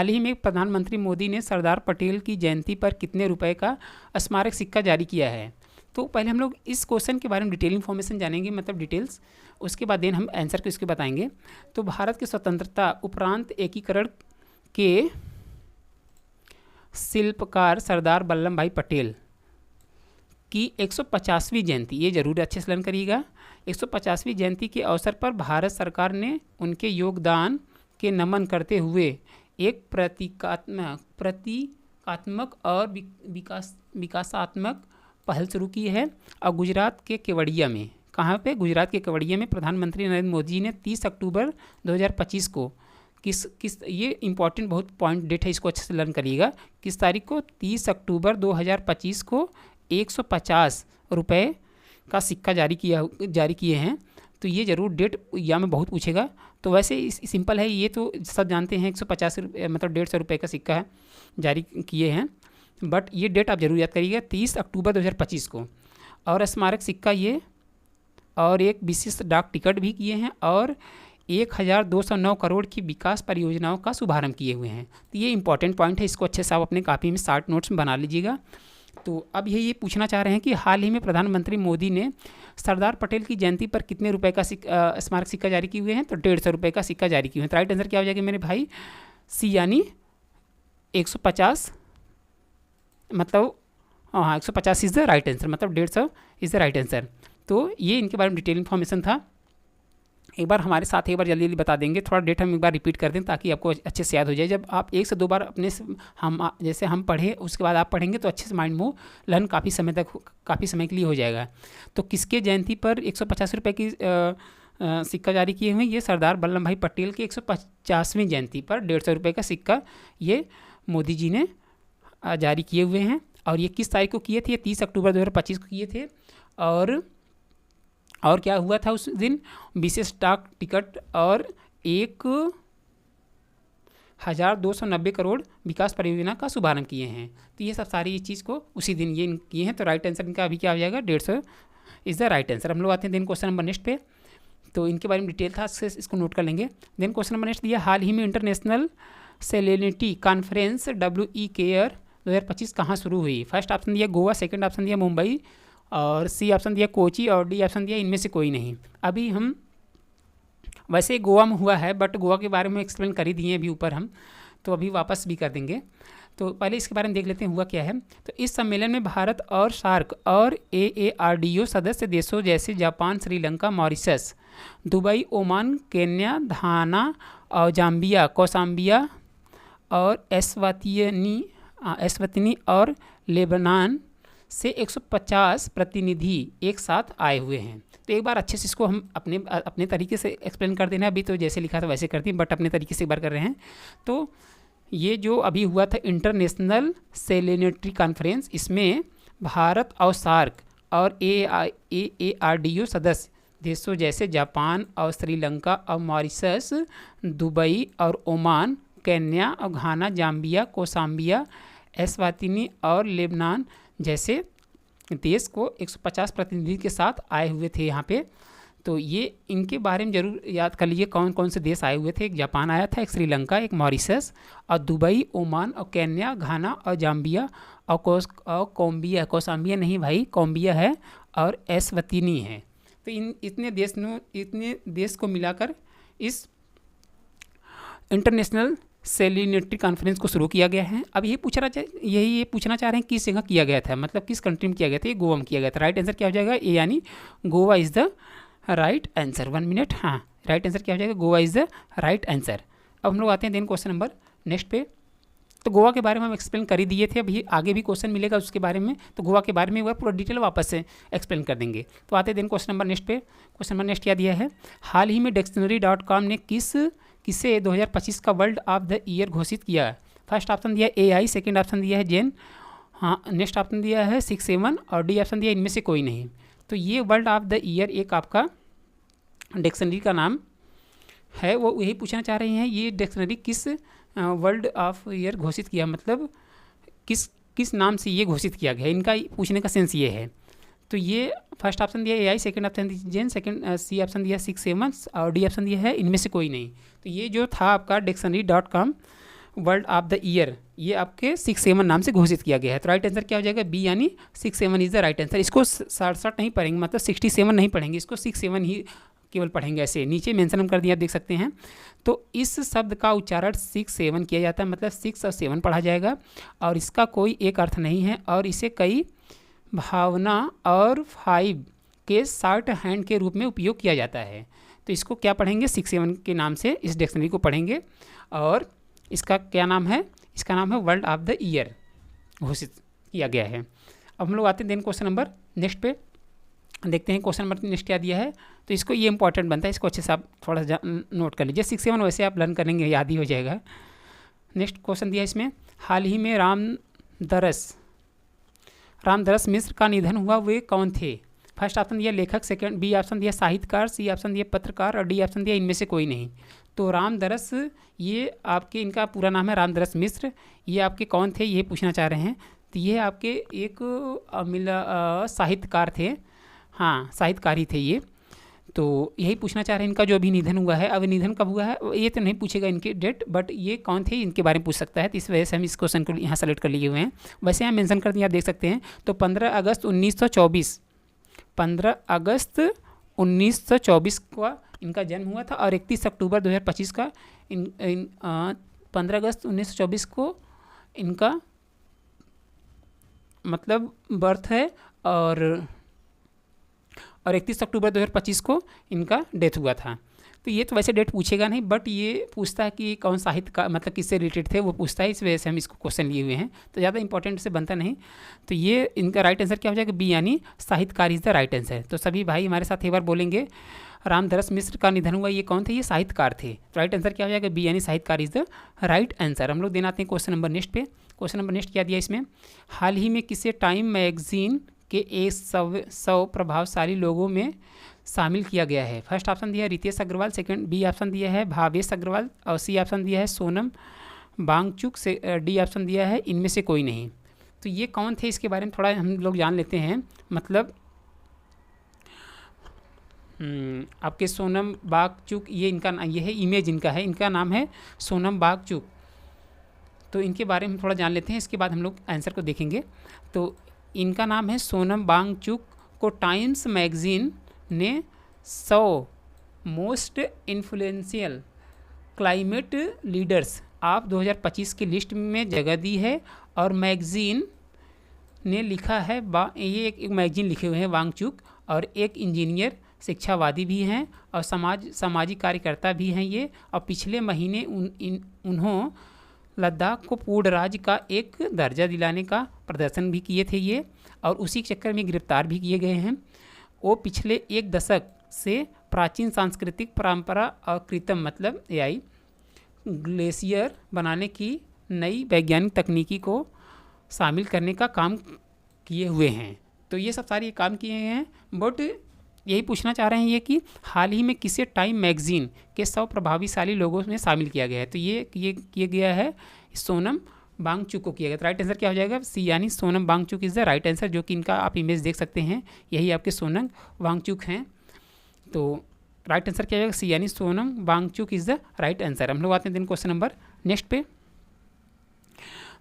ही में प्रधानमंत्री मोदी ने सरदार पटेल की जयंती पर कितने रुपए का स्मारक सिक्का जारी किया है। तो पहले हम लोग इस क्वेश्चन के बारे में डिटेल इन्फॉर्मेशन जानेंगे, मतलब डिटेल्स, उसके बाद देन हम आंसर को इसके बताएंगे। तो भारत की स्वतंत्रता उपरांत एकीकरण के शिल्पकार सरदार वल्लभ भाई पटेल की 150वीं जयंती, ये जरूर अच्छे से लर्न करिएगा। 150वीं जयंती के अवसर पर भारत सरकार ने उनके योगदान के नमन करते हुए एक प्रतीकात्मक और विकासात्मक पहल शुरू की है। और गुजरात के केवड़िया में, कहाँ पे, गुजरात के केवड़िया में प्रधानमंत्री नरेंद्र मोदी जी ने 30 अक्टूबर 2025 को किस ये इंपॉर्टेंट बहुत पॉइंट डेट है, इसको अच्छे से लर्न करिएगा। किस तारीख को, 30 अक्टूबर 2025 को 150 रुपये का सिक्का जारी किए हैं। तो ये जरूर डेट या में बहुत पूछेगा। तो वैसे सिंपल है, ये तो सब जानते हैं 150 रुपये मतलब 150 रुपये का सिक्का है जारी किए हैं, बट ये डेट आप जरूर याद करिएगा 30 अक्टूबर 2025 को। और स्मारक सिक्का ये और एक विशिष्ट डाक टिकट भी किए हैं और 1209 करोड़ की विकास परियोजनाओं का शुभारंभ किए हुए हैं। तो ये इंपॉर्टेंट पॉइंट है, इसको अच्छे से आप अपने कॉपी में शॉर्ट नोट्स में बना लीजिएगा। तो अब ये पूछना चाह रहे हैं कि हाल ही में प्रधानमंत्री मोदी ने सरदार पटेल की जयंती पर कितने रुपए का स्मारक सिक्का जारी किए हुए हैं, तो 150 रुपये का सिक्का जारी किए हैं। तो राइट आंसर क्या हो जाएगा मेरे भाई, सी यानी 150, मतलब हाँ 150 इज़ द राइट आंसर, मतलब 150 इज़ द राइट आंसर। तो ये इनके बारे में डिटेल इन्फॉर्मेशन था। एक बार हमारे साथ एक बार जल्दी बता देंगे, थोड़ा डेट हम एक बार रिपीट कर दें ताकि आपको अच्छे से याद हो जाए। जब आप 1 से 2 बार अपने जैसे हम पढ़े उसके बाद आप पढ़ेंगे तो अच्छे से माइंड में लर्न काफ़ी समय के लिए हो जाएगा। तो किसके जयंती पर 150 रुपये की सिक्का जारी किए हुए, ये सरदार वल्लभ भाई पटेल की 150वीं जयंती पर 150 रुपये का सिक्का ये मोदी जी ने जारी किए हुए हैं। और ये किस तारीख को किए थे? ये 30 अक्टूबर 2025 को किए थे। और क्या हुआ था उस दिन? विशेष डाक टिकट और 1,290 करोड़ विकास परियोजना का शुभारंभ किए हैं। तो ये सब सारी चीज़ को उसी दिन ये किए हैं। तो राइट आंसर इनका अभी क्या हो जाएगा? 150 इज़ द राइट आंसर। हम लोग आते हैं देन क्वेश्चन नंबर नेक्स्ट पे। तो इनके बारे में डिटेल था, इसको नोट कर लेंगे। देन क्वेश्चन नंबर नेक्स्ट दिया, हाल ही में international salinity conference WE care 2025 कहाँ शुरू हुई? फर्स्ट ऑप्शन दिया गोवा, सेकंड ऑप्शन दिया मुंबई, और सी ऑप्शन दिया कोची, और डी ऑप्शन दिया इनमें से कोई नहीं। अभी हम वैसे गोवा में हुआ है, बट गोवा के बारे में एक्सप्लेन कर ही दिए अभी ऊपर हम, तो अभी वापस भी कर देंगे। तो पहले इसके बारे में देख लेते हैं हुआ क्या है। तो इस सम्मेलन में भारत और सार्क और AARDO सदस्य देशों जैसे Japan, Sri Lanka, Mauritius, Dubai, Oman, Kenya, Ghana और जाम्बिया, कोसाम्बिया और एस्वातिनी और लेबनान से 150 प्रतिनिधि एक साथ आए हुए हैं। तो एक बार अच्छे से इसको हम अपने तरीके से एक्सप्लेन कर देना। अभी तो जैसे लिखा था वैसे करती हैं, बट अपने तरीके से एक बार कर रहे हैं। तो ये जो अभी हुआ था इंटरनेशनल सेलेनिटी कॉन्फ्रेंस, इसमें भारत और सार्क और AARDO सदस्य देशों जैसे जापान और श्रीलंका और मॉरिशस, दुबई और ओमान, केन्या और घाना, जाम्बिया, कोसाम्बिया, एस्वातिनी और लेबनान जैसे देश को 150 प्रतिनिधि के साथ आए हुए थे यहाँ पे। तो ये इनके बारे में जरूर याद कर लीजिए कौन कौन से देश आए हुए थे। एक जापान आया था, एक श्रीलंका, एक मॉरिशस, और दुबई, ओमान और केन्या, घाना और जाम्बिया और कोलंबिया, कोसाम्बिया नहीं भाई, कोलंबिया है, और एस्वातिनी है। तो इतने देश को मिलाकर इस इंटरनेशनल सेलिनिटी कॉन्फ्रेंस को शुरू किया गया है। अब ये पूछना चाह रहे हैं किस जगह किया गया था, मतलब किस कंट्री में किया गया था? ये गोवा में किया गया था। राइट आंसर क्या हो जाएगा? ए यानी Goa is the right answer. 1 minute, हाँ, राइट आंसर क्या हो जाएगा? Goa is the right answer. अब हम लोग आते हैं देन क्वेश्चन नंबर नेक्स्ट पे। तो गोवा के बारे में हम एक्सप्लेन कर ही दिए थे, अभी आगे भी क्वेश्चन मिलेगा उसके बारे में, तो गोवा के बारे में वह पूरा डिटेल वापस से एक्सप्लेन कर देंगे। तो आते हैं देन क्वेश्चन नंबर नेक्स्ट पे। क्वेश्चन नंबर नेक्स्ट क्या दिया है? हाल ही में डिक्शनरी.com ने किसे 2025 का वर्ल्ड ऑफ द ईयर घोषित किया? फर्स्ट ऑप्शन दिया AI, सेकंड ऑप्शन दिया है जेन, हाँ, नेक्स्ट ऑप्शन दिया है 6-7, और डी ऑप्शन दिया इनमें से कोई नहीं। तो ये वर्ल्ड ऑफ द ईयर एक आपका डिक्शनरी का नाम है, वो यही पूछना चाह रहे हैं ये डिक्शनरी किस वर्ल्ड ऑफ ईयर घोषित किया, मतलब किस नाम से ये घोषित किया गया, इनका पूछने का सेंस ये है। तो ये फर्स्ट ऑप्शन दिया AI, सेकंड ऑप्शन दिया जेन, सेकंड सी ऑप्शन दिया 6-7 और डी ऑप्शन दिया है इनमें से कोई नहीं। तो ये जो था आपका डिक्शनरी.com वर्ल्ड ऑफ द ईयर, ये आपके 6-7 नाम से घोषित किया गया है। तो राइट आंसर क्या हो जाएगा? बी यानी 6-7 इज़ द राइट आंसर। इसको 67 नहीं पढ़ेंगे, मतलब 67 नहीं पढ़ेंगे, इसको 6-7 ही केवल पढ़ेंगे। ऐसे नीचे मेंशन हम कर दिया, आप देख सकते हैं। तो इस शब्द का उच्चारण 6-7 किया जाता है, मतलब 6 और 7 पढ़ा जाएगा, और इसका कोई एक अर्थ नहीं है, और इसे कई भावना और 5 के शॉर्ट हैंड के रूप में उपयोग किया जाता है। तो इसको क्या पढ़ेंगे? 6-7 के नाम से इस डिक्शनरी को पढ़ेंगे, और इसका क्या नाम है? इसका नाम है वर्ल्ड ऑफ द ईयर घोषित किया गया है। अब हम लोग आते हैं देन क्वेश्चन नंबर नेक्स्ट पे, देखते हैं क्वेश्चन नंबर नेक्स्ट क्या दिया है। तो इसको ये इंपॉर्टेंट बनता है, इसको अच्छे से आप थोड़ा सा नोट कर लीजिए। 6-7 वैसे आप लर्न करेंगे, याद ही हो जाएगा। नेक्स्ट क्वेश्चन दिया इसमें, हाल ही में रामदरस मिश्र का निधन हुआ, वे कौन थे? फर्स्ट ऑप्शन दिया लेखक, सेकंड बी ऑप्शन दिया साहित्यकार, सी ऑप्शन दिया पत्रकार, और डी ऑप्शन दिया इनमें से कोई नहीं। तो रामदरस, ये आपके, इनका पूरा नाम है रामदरस मिश्र, ये आपके कौन थे ये पूछना चाह रहे हैं। तो ये आपके एक साहित्यकार थे, हाँ, साहित्यकार ही थे ये। तो यही पूछना चाह रहे हैं इनका जो अभी निधन हुआ है। अब निधन कब हुआ है ये तो नहीं पूछेगा इनकी डेट, बट ये कौन थे इनके बारे में पूछ सकता है। तो इस वजह से हम इस क्वेश्चन को यहाँ सेलेक्ट कर लिए हुए हैं। वैसे यहाँ मेंशन कर दिया, आप देख सकते हैं। तो 15 अगस्त 1924 को इनका जन्म हुआ था, और 31 अक्टूबर 2025 का 15 अगस्त 1924 को इनका मतलब बर्थ है, और 31 अक्टूबर 2025 को इनका डेथ हुआ था। तो ये तो वैसे डेट पूछेगा नहीं, बट ये पूछता है कि कौन साहित्य का, मतलब किससे रिलेटेड थे वो पूछता है, इस वजह से हम इसको क्वेश्चन लिए हुए हैं। तो ज़्यादा इंपॉर्टेंट से बनता नहीं। तो ये इनका राइट आंसर क्या हो जाएगा? बी यानी साहित्यकार इज़ द राइट आंसर। तो सभी भाई हमारे साथ एक बार बोलेंगे, रामदरस मिश्र का निधन हुआ। ये कौन थे? ये साहित्यकार थे। राइट आंसर क्या हो जाएगा? बी यानी साहित्यकार इज द राइट आंसर। हम लोग देना आते हैं क्वेश्चन नंबर नेक्स्ट पे। क्वेश्चन नंबर नेक्स्ट क्या दिया इसमें? हाल ही में किसे टाइम मैगजीन के 100 प्रभावशाली लोगों में शामिल किया गया है? फर्स्ट ऑप्शन दिया है Ritesh Agarwal, second B option दिया है भावेश अग्रवाल, और सी ऑप्शन दिया है सोनम वांगचुक, से डी ऑप्शन दिया है इनमें से कोई नहीं। तो ये कौन थे इसके बारे में थोड़ा हम लोग जान लेते हैं। मतलब आपके सोनम वांगचुक, ये है इमेज इनका है, इनका नाम है सोनम वांगचुक। तो इनके बारे में थोड़ा जान लेते हैं, इसके बाद हम लोग आंसर को देखेंगे। तो इनका नाम है सोनम वांगचुक को टाइम्स मैगजीन ने 100 most influential climate leaders of 2025 की लिस्ट में जगह दी है। और मैगजीन ने लिखा है, ये एक मैगजीन लिखे हुए हैं वांगचुक, और एक इंजीनियर शिक्षावादी भी हैं और सामाजिक कार्यकर्ता भी हैं ये। और पिछले महीने उन्होंने लद्दाख को पूर्ण राज्य का एक दर्जा दिलाने का प्रदर्शन भी किए थे ये, और उसी के चक्कर में गिरफ्तार भी किए गए हैं। वो पिछले एक दशक से प्राचीन सांस्कृतिक परंपरा और कृत्रिम मतलब AI ग्लेशियर बनाने की नई वैज्ञानिक तकनीकी को शामिल करने का काम किए हुए हैं। तो ये सब सारे काम किए हैं। बट यही पूछना चाह रहे हैं ये कि हाल ही में किसे टाइम मैगजीन के 100 प्रभावशाली लोगों में शामिल किया गया है? तो ये किया गया है सोनम वांगचुक को किया गया। तो राइट आंसर क्या हो जाएगा? सी यानी Sonam Wangchuk is the right answer, जो कि इनका आप इमेज देख सकते हैं, यही आपके सोनम वांगचुक हैं। तो राइट आंसर क्या हो जाएगा? सी यानी Sonam Wangchuk is the right answer. हम लोग आते हैं दिन क्वेश्चन नंबर नेक्स्ट पे।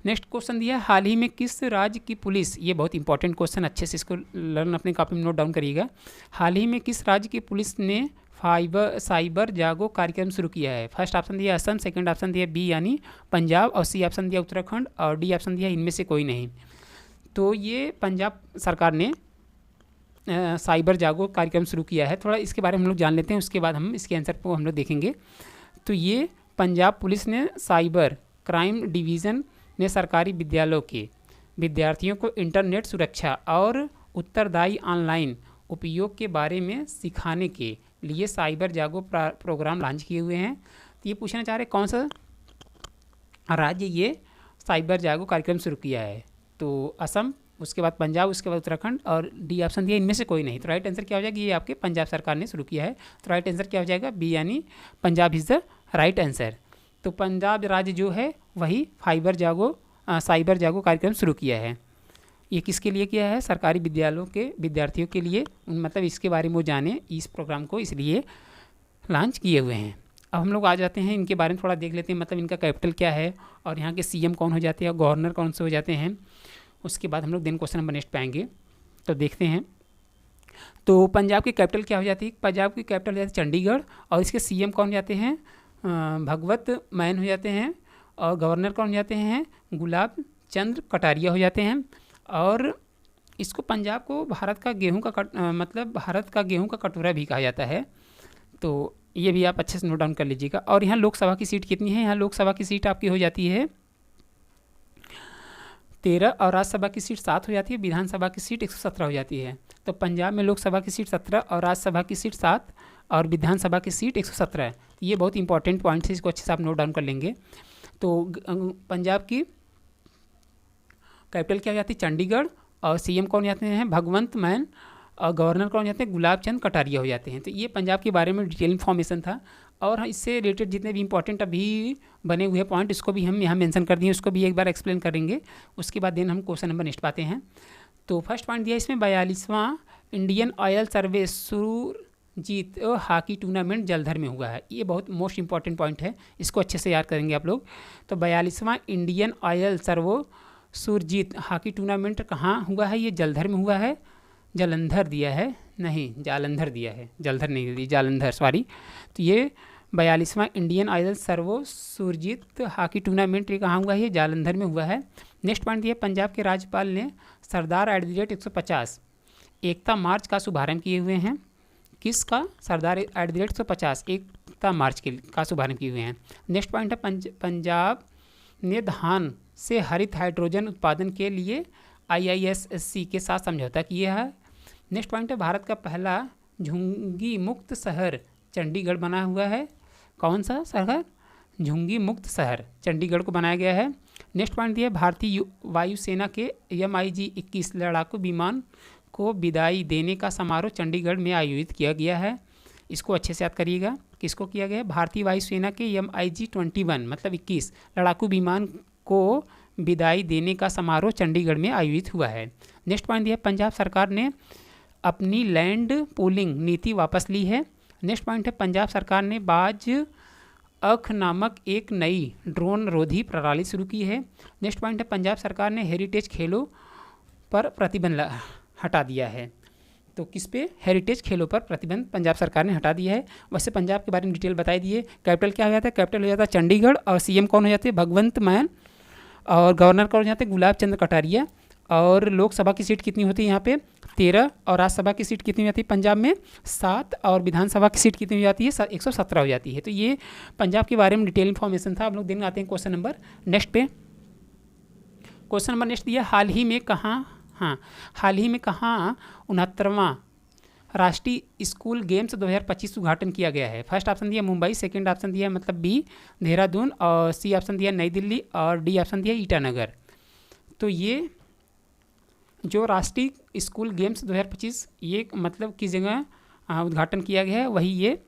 नेक्स्ट क्वेश्चन दिया, हाल ही में किस राज्य की पुलिस, ये बहुत इंपॉर्टेंट क्वेश्चन, अच्छे से इसको लर्न अपने कॉपी में नोट डाउन करिएगा। हाल ही में किस राज्य की पुलिस ने साइबर जागो कार्यक्रम शुरू किया है? फर्स्ट ऑप्शन दिया असम, सेकंड ऑप्शन दिया बी यानी पंजाब, और सी ऑप्शन दिया उत्तराखंड, और डी ऑप्शन दिया इनमें से कोई नहीं। तो ये पंजाब सरकार ने साइबर जागो कार्यक्रम शुरू किया है। थोड़ा इसके बारे में हम लोग जान लेते हैं, उसके बाद हम इसके आंसर को हम लोग देखेंगे। तो ये पंजाब पुलिस ने साइबर क्राइम डिवीज़न ने सरकारी विद्यालयों के विद्यार्थियों को इंटरनेट सुरक्षा और उत्तरदायी ऑनलाइन उपयोग के बारे में सिखाने के लिए साइबर जागो प्रोग्राम लॉन्च किए हुए हैं। तो ये पूछना चाह रहे कौन सा राज्य ये साइबर जागो कार्यक्रम शुरू किया है? तो असम, उसके बाद पंजाब, उसके बाद उत्तराखंड, और डी ऑप्शन दिया इनमें से कोई नहीं। तो राइट आंसर क्या हो जाएगा? ये आपके पंजाब सरकार ने शुरू किया है। तो राइट आंसर क्या हो जाएगा? बी यानी Punjab is the right answer. तो पंजाब राज्य जो है वही साइबर जागो कार्यक्रम शुरू किया है। ये किसके लिए किया है? सरकारी विद्यालयों के विद्यार्थियों के लिए, मतलब इसके बारे में वो जाने, इस प्रोग्राम को इसलिए लॉन्च किए हुए हैं। अब हम लोग आ जाते हैं इनके बारे में थोड़ा देख लेते हैं, मतलब इनका कैपिटल क्या है और यहाँ के CM कौन हो जाते हैं, गवर्नर कौन से हो जाते हैं। उसके बाद हम लोग दिन क्वेश्चन नंबर नेक्स्ट पे आएंगे। तो देखते हैं, तो पंजाब की कैपिटल क्या हो जाती है? पंजाब की कैपिटल हो जाती है चंडीगढ़, और इसके CM कौन हो जाते हैं? भगवत मान हो जाते हैं, और गवर्नर कौन हो जाते हैं? गुलाब चंद्र कटारिया हो जाते हैं। और इसको पंजाब को भारत का गेहूं का मतलब भारत का गेहूं का कटोरा भी कहा जाता है। तो ये भी आप अच्छे से नोट डाउन कर लीजिएगा। और यहाँ लोकसभा की सीट कितनी है? यहाँ लोकसभा की सीट आपकी हो जाती है 13, और राज्यसभा की सीट 7 हो जाती है, विधानसभा की सीट 117 हो जाती है। तो पंजाब में लोकसभा की सीट 17 और राज्यसभा की सीट 7 और विधानसभा की सीट 117 है। ये बहुत इंपॉर्टेंट पॉइंट है, इसको अच्छे से आप नोट डाउन कर लेंगे। तो पंजाब की कैपिटल क्या हो जाती है? चंडीगढ़, और CM कौन जाते हैं? भगवंत मान, और गवर्नर कौन जाते हैं? गुलाब चंद कटारिया हो जाते हैं। तो ये पंजाब के बारे में डिटेल इन्फॉर्मेशन था, और इससे रिलेटेड जितने भी इंपॉर्टेंट अभी बने हुए पॉइंट, इसको भी हम यहाँ मेंशन कर दिए, उसको भी एक बार एक्सप्लेन करेंगे। उसके बाद दिन हम क्वेश्चन नंबर नेक्स्ट पाते हैं। तो फर्स्ट पॉइंट दिया इसमें 42वां इंडियन ऑयल सर्वे सुरजीत हॉकी टूर्नामेंट जलंधर में हुआ है। ये बहुत मोस्ट इंपॉर्टेंट पॉइंट है, इसको अच्छे से याद करेंगे आप लोग। तो 42वां Indian Oil Servo Surjit hockey tournament कहाँ हुआ है? ये जलंधर में हुआ है। जलंधर दिया है, नहीं जालंधर दिया है, जलंधर नहीं दी, जालंधर, सॉरी। तो ये 42वां Indian idol Servo Surjit hockey tournament ये कहाँ हुआ है? ये जालंधर में हुआ है। नेक्स्ट पॉइंट दिया, पंजाब के राज्यपाल ने सरदार @150 एकता मार्च का शुभारंभ किए हुए हैं। किसका? सरदार @150 एकता मार्च का शुभारंभ किए हुए हैं। नेक्स्ट पॉइंट है, पंजाब ने धान से हरित हाइड्रोजन उत्पादन के लिए IISC के साथ समझौता किया है। नेक्स्ट पॉइंट है, भारत का पहला झुंगी मुक्त शहर चंडीगढ़ बना हुआ है। कौन सा शहर? झुंगी मुक्त शहर चंडीगढ़ को बनाया गया है। नेक्स्ट पॉइंट दिया, भारतीय वायुसेना के MiG-21 लड़ाकू विमान को विदाई देने का समारोह चंडीगढ़ में आयोजित किया गया है। इसको अच्छे से याद करिएगा, किसको किया गया है? भारतीय वायुसेना के MiG-21 मतलब 21 लड़ाकू विमान को विदाई देने का समारोह चंडीगढ़ में आयोजित हुआ है। नेक्स्ट पॉइंट दिया, पंजाब सरकार ने अपनी लैंड पूलिंग नीति वापस ली है। नेक्स्ट पॉइंट है, पंजाब सरकार ने बाज अख नामक एक नई ड्रोन रोधी प्रणाली शुरू की है। नेक्स्ट पॉइंट है, पंजाब सरकार ने हेरिटेज खेलों पर प्रतिबंध हटा दिया है। तो किस पे? हेरिटेज खेलों पर प्रतिबंध पंजाब सरकार ने हटा दिया है। वैसे पंजाब के बारे में डिटेल बताई दी है। कैपिटल क्या हो जाता है? कैपिटल हो जाता है चंडीगढ़, और CM कौन हो जाते हैं? भगवंत मान, और गवर्नर कौन हो जाते हैं? गुलाब चंद कटारिया। और लोकसभा की सीट कितनी होती है यहाँ पे? 13, और राज्यसभा की सीट कितनी हो जाती है पंजाब में? 7, और विधानसभा की सीट कितनी हो जाती है? 117 हो जाती है। तो ये पंजाब के बारे में डिटेल इन्फॉर्मेशन था। आप लोग दिन आते हैं क्वेश्चन नंबर नेक्स्ट पे। क्वेश्चन नंबर नेक्स्ट दिया, हाल ही में कहाँ 69वां राष्ट्रीय स्कूल गेम्स 2025 उद्घाटन किया गया है? फर्स्ट ऑप्शन दिया मुंबई, सेकंड ऑप्शन दिया मतलब बी देहरादून, और सी ऑप्शन दिया नई दिल्ली, और डी ऑप्शन दिया ईटानगर। तो ये जो राष्ट्रीय स्कूल गेम्स 2025 ये मतलब किस जगह उद्घाटन किया गया है, वही ये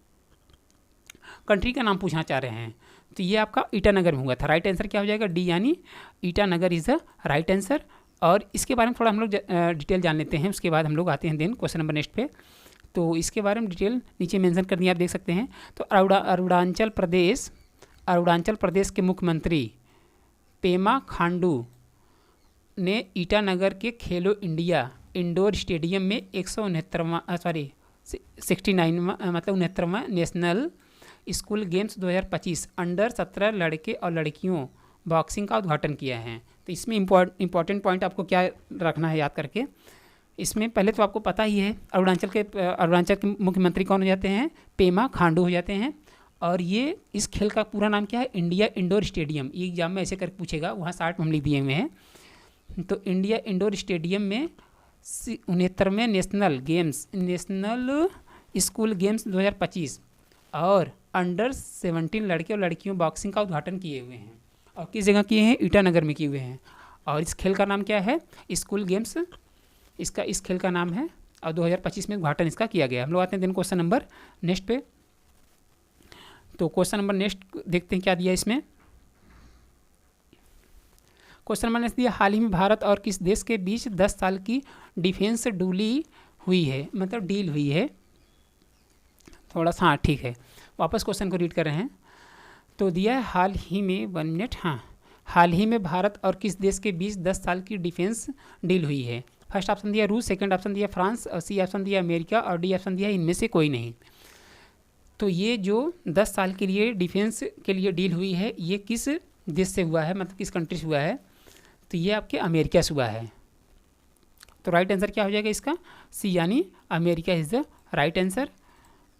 कंट्री का नाम पूछना चाह रहे हैं। तो ये आपका ईटानगर में हुआ था। राइट आंसर क्या हो जाएगा? डी, यानी Itanagar is the right answer. और इसके बारे में थोड़ा हम लोग डिटेल जान लेते हैं, उसके बाद हम लोग आते हैं देन क्वेश्चन नंबर नेक्स्ट पे। तो इसके बारे में डिटेल नीचे मेंशन कर दिया, आप देख सकते हैं। तो अरुणाचल प्रदेश के मुख्यमंत्री पेमा खांडू ने ईटानगर के खेलो इंडिया इंडोर स्टेडियम में 69वां नेशनल स्कूल गेम्स 2025 अंडर 17 लड़के और लड़कियों बॉक्सिंग का उद्घाटन किया है। तो इसमें इंपॉर्टेंट पॉइंट आपको क्या रखना है याद करके, इसमें पहले तो आपको पता ही है अरुणाचल के मुख्यमंत्री कौन हो जाते हैं? पेमा खांडू हो जाते हैं। और ये इस खेल का पूरा नाम क्या है? India indoor stadium. ये एग्जाम में ऐसे करके पूछेगा, वहाँ 60 हम लिख दिए हुए हैं। तो इंडिया इंडोर स्टेडियम में 69वें नेशनल स्कूल गेम्स 2025 और अंडर 17 लड़के और लड़कियों बॉक्सिंग का उद्घाटन किए हुए हैं। और किस जगह किए हैं? ईटानगर में किए हुए हैं। और इस खेल का नाम क्या है? स्कूल गेम्स, इस खेल का नाम है, और 2025 में उद्घाटन इसका किया गया। हम लोग आते हैं दिन क्वेश्चन नंबर नेक्स्ट पे। तो क्वेश्चन नंबर नेक्स्ट देखते हैं क्या दिया इसमें। क्वेश्चन नंबर नेक्स्ट दिया, हाल ही में भारत और किस देश के बीच 10 साल की डिफेंस डील हुई है। थोड़ा सा, हाँ ठीक है, वापस क्वेश्चन को रीड कर रहे हैं। तो दिया है हाल ही में, 1 मिनट, हाँ, हाल ही में भारत और किस देश के बीच 10 साल की डिफेंस डील हुई है? फर्स्ट ऑप्शन दिया रूस, सेकंड ऑप्शन दिया फ्रांस, और सी ऑप्शन दिया अमेरिका, और डी ऑप्शन दिया इनमें से कोई नहीं। तो ये जो 10 साल के लिए डिफेंस के लिए डील हुई है, ये किस देश से हुआ है, मतलब किस कंट्री से हुआ है? तो ये आपके अमेरिका से हुआ है। तो राइट आंसर क्या हो जाएगा इसका? सी, यानी America is the right answer.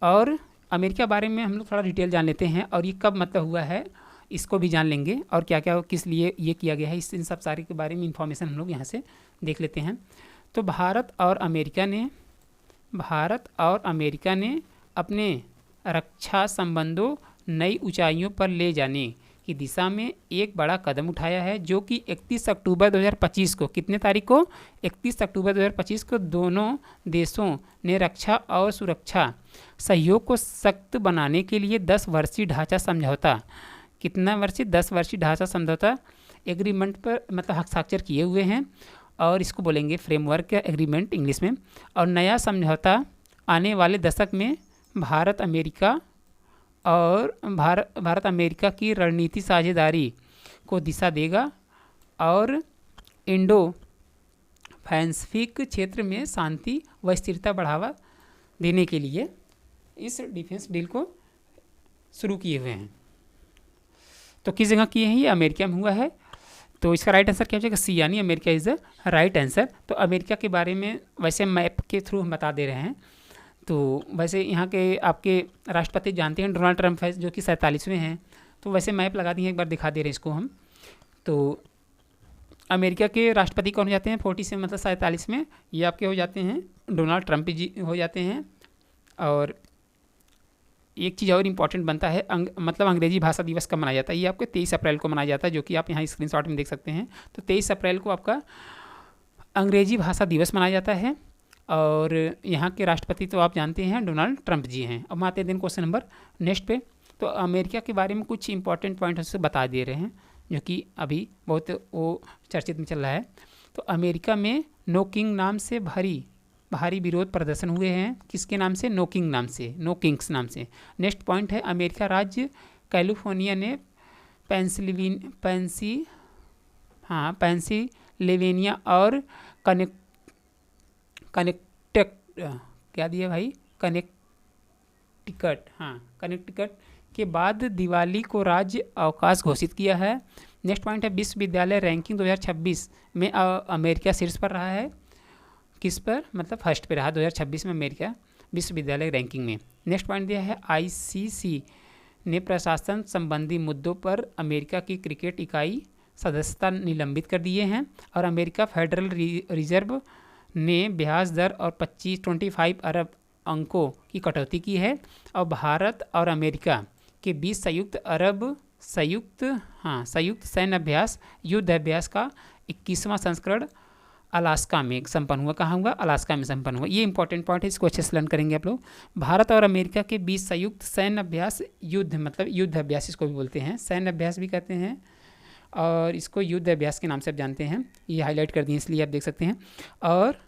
और अमेरिका बारे में हम लोग थोड़ा डिटेल जान लेते हैं, और ये कब मतलब हुआ है इसको भी जान लेंगे, और क्या क्या किस लिए ये किया गया है, इन सब सारे के बारे में इंफॉर्मेशन हम लोग यहाँ से देख लेते हैं। तो भारत और अमेरिका ने अपने रक्षा संबंधों नई ऊंचाइयों पर ले जाने की दिशा में एक बड़ा कदम उठाया है, जो कि 31 अक्टूबर 2025 को, कितने तारीख को? 31 अक्टूबर 2025 को दोनों देशों ने रक्षा और सुरक्षा सहयोग को सख्त बनाने के लिए 10 वर्षीय ढांचा समझौता, कितना वर्षीय? 10 वर्षीय ढांचा समझौता एग्रीमेंट पर मतलब हस्ताक्षर किए हुए हैं, और इसको बोलेंगे फ्रेमवर्क या एग्रीमेंट इंग्लिश में। और नया समझौता आने वाले दशक में भारत अमेरिका की रणनीति साझेदारी को दिशा देगा, और इंडो पैसिफिक क्षेत्र में शांति व स्थिरता बढ़ावा देने के लिए इस डिफेंस डील को शुरू किए हुए हैं। तो किस जगह किए हैं? ये अमेरिका में हुआ है। तो इसका राइट आंसर क्या हो जाएगा? सी, यानी America is the right answer. तो अमेरिका के बारे में वैसे मैप के थ्रू हम बता दे रहे हैं। तो वैसे यहाँ के आपके राष्ट्रपति जानते हैं डोनाल्ड ट्रंप है, जो कि 47वें हैं। तो वैसे मैप लगा दिए, एक बार दिखा दे रहे हैं इसको हम। तो अमेरिका के राष्ट्रपति कौन हो जाते हैं 40 से मतलब 47 में? ये आपके हो जाते हैं डोनाल्ड ट्रंप जी हो जाते हैं। और एक चीज़ और इम्पॉर्टेंट बनता है, मतलब अंग्रेजी भाषा दिवस कब मनाया जाता है। ये आपके 23 अप्रैल को मनाया जाता है, जो कि आप यहाँ स्क्रीनशॉट में देख सकते हैं। तो 23 अप्रैल को आपका अंग्रेजी भाषा दिवस मनाया जाता है। और यहाँ के राष्ट्रपति तो आप जानते हैं डोनाल्ड ट्रंप जी हैं। अब आते हैं दिन क्वेश्चन नंबर नेक्स्ट पे। तो अमेरिका के बारे में कुछ इंपॉर्टेंट पॉइंट उससे बता दे रहे हैं, जो कि अभी बहुत वो चर्चित में चल रहा है। तो अमेरिका में नो किंग नाम से भारी विरोध प्रदर्शन हुए हैं। किसके नाम से? नो किंग नाम से, नो किंग्स नाम से। नेक्स्ट पॉइंट है, अमेरिका राज्य कैलिफोर्निया ने पेंसिल्वेनिया और कनेक्टिकट क्या दिया भाई, कनेक्टिकट के बाद दिवाली को राज्य अवकाश घोषित किया है। नेक्स्ट पॉइंट है, विश्वविद्यालय रैंकिंग 2026 में अमेरिका शीर्ष पर रहा है। किस पर? मतलब फर्स्ट पे रहा 2026 में अमेरिका विश्वविद्यालय रैंकिंग में। नेक्स्ट पॉइंट दिया है, आईसीसी ने प्रशासन संबंधी मुद्दों पर अमेरिका की क्रिकेट इकाई सदस्यता निलंबित कर दिए हैं। और अमेरिका फेडरल रिजर्व ने ब्याज दर और 25 अरब अंकों की कटौती की है। और भारत और अमेरिका के बीच संयुक्त सैन्य अभ्यास युद्ध अभ्यास का 21वां संस्करण अलास्का में संपन्न हुआ। कहाँ हुआ? अलास्का में संपन्न हुआ। ये इंपॉर्टेंट पॉइंट है, इसको अच्छे से लर्न करेंगे आप लोग। भारत और अमेरिका के बीच संयुक्त सैन्य अभ्यास युद्ध, मतलब युद्ध अभ्यास इसको भी बोलते हैं, सैन्य अभ्यास भी कहते हैं, और इसको युद्ध अभ्यास के नाम से आप जानते हैं। ये हाईलाइट कर दिए इसलिए आप देख सकते हैं। और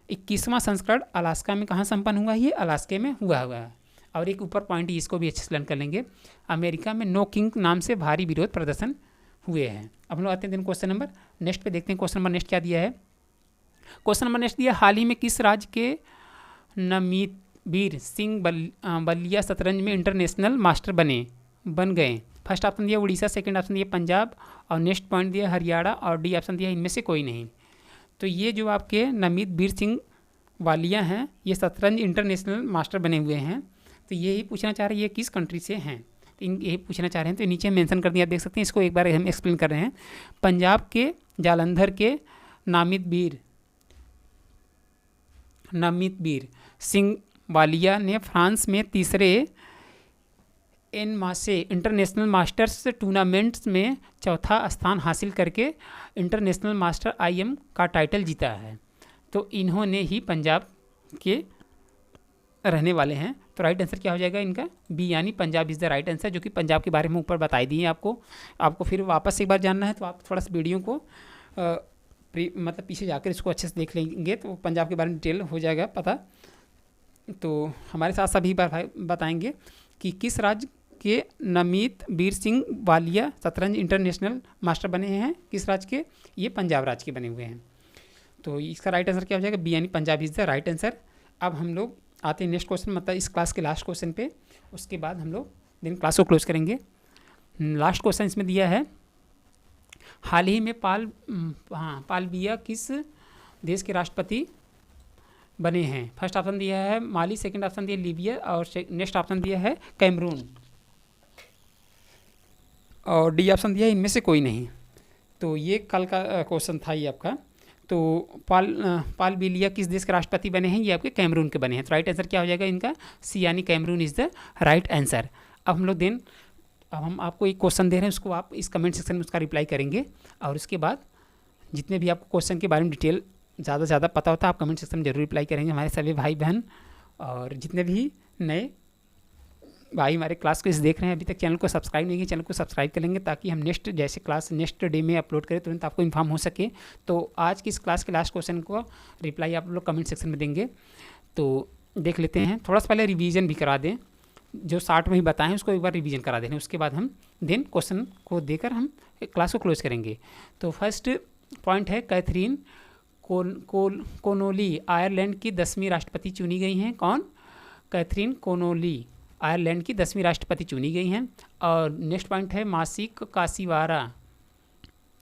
21वां संस्करण अलास्का में कहाँ संपन्न हुआ? ये अलास्का में हुआ है। और एक ऊपर पॉइंट इसको भी अच्छे से लर्न कर लेंगे, अमेरिका में नो किंग नाम से भारी विरोध प्रदर्शन हुए हैं। अब हम लोग आते हैं दिन क्वेश्चन नंबर नेक्स्ट पे, देखते हैं क्वेश्चन नंबर नेक्स्ट क्या दिया है। क्वेश्चन नंबर नेक्स्ट दिया, हाल ही में किस राज्य के नमितवीर सिंह बलिया शतरंज में इंटरनेशनल मास्टर बन गए? फर्स्ट ऑप्शन दिया उड़ीसा, सेकंड ऑप्शन दिया पंजाब, और नेक्स्ट पॉइंट दिया हरियाणा, और डी ऑप्शन दिया इनमें से कोई नहीं। तो ये जो आपके नमितवीर सिंह वालिया हैं, ये शतरंज इंटरनेशनल मास्टर बने हुए हैं। तो यही पूछना चाह रहे हैं ये किस कंट्री से हैं, तो यही पूछना चाह रहे हैं। तो नीचे मेंशन कर दिया, आप देख सकते हैं। इसको एक बार हम एक्सप्लेन कर रहे हैं। पंजाब के जालंधर के नमितवीर सिंह वालिया ने फ्रांस में तीसरे एनमासे इंटरनेशनल मास्टर्स टूर्नामेंट्स में चौथा स्थान हासिल करके इंटरनेशनल मास्टर IM का टाइटल जीता है। तो इन्होंने ही पंजाब के रहने वाले हैं। तो राइट आंसर क्या हो जाएगा इनका? बी, यानी Punjab is the right answer, जो कि पंजाब के बारे में ऊपर बताई दी है आपको फिर वापस से एक बार जानना है तो आप थोड़ा सा वीडियो को मतलब पीछे जाकर इसको अच्छे से देख लेंगे तो पंजाब के बारे में डिटेल हो जाएगा पता। तो हमारे साथ सभी बार बताएंगे कि किस राज्य के नमितवीर सिंह वालिया शतरंज इंटरनेशनल मास्टर बने हैं, किस राज्य के? ये पंजाब राज्य के बने हुए हैं। तो इसका राइट आंसर क्या हो जाएगा? बी, यानी Punjab is the right answer. अब हम लोग आते हैं नेक्स्ट क्वेश्चन, मतलब इस क्लास के लास्ट क्वेश्चन पे। उसके बाद हम लोग दिन क्लास को क्लोज करेंगे। लास्ट क्वेश्चन इसमें दिया है, हाल ही में पाल बिया किस देश के राष्ट्रपति बने हैं? फर्स्ट ऑप्शन दिया है माली, सेकंड ऑप्शन दिया लीबिया, और नेक्स्ट ऑप्शन दिया है कैमरून, और डी ऑप्शन दिया है इनमें से कोई नहीं। तो ये कल का क्वेश्चन था ये आपका। तो पाल बिलिया किस देश के राष्ट्रपति बने हैं? ये आपके कैमरून के बने हैं। तो राइट आंसर क्या हो जाएगा इनका? सी, यानी Cameroon is the right answer. अब हम आपको एक क्वेश्चन दे रहे हैं, उसको आप इस कमेंट सेक्शन में उसका रिप्लाई करेंगे। और उसके बाद जितने भी आपको क्वेश्चन के बारे में डिटेल ज़्यादा से ज़्यादा पता होता है आप कमेंट सेक्शन में जरूर रिप्लाई करेंगे, हमारे सभी भाई बहन। और जितने भी नए भाई हमारे क्लास को देख रहे हैं, अभी तक चैनल को सब्सक्राइब नहीं किया, चैनल को सब्सक्राइब कर लेंगे ताकि हम नेक्स्ट जैसे क्लास नेक्स्ट डे में अपलोड करें तुरंत आपको इन्फॉर्म हो सके। तो आज की इस क्लास के लास्ट क्वेश्चन को रिप्लाई आप लोग कमेंट सेक्शन में देंगे। तो देख लेते हैं, थोड़ा सा पहले रिवीजन भी करा दें, जो शार्ट में ही बताएं उसको एक बार रिवीजन करा दें। उसके बाद हम देन क्वेश्चन को देकर हम क्लास को क्लोज करेंगे। तो फर्स्ट पॉइंट है, कैथरीन कोनोली आयरलैंड की 10वीं राष्ट्रपति चुनी गई हैं। कौन? कैथरीन कोनोली आयरलैंड की 10वीं राष्ट्रपति चुनी गई हैं। और नेक्स्ट पॉइंट है, मासिक काशीवारा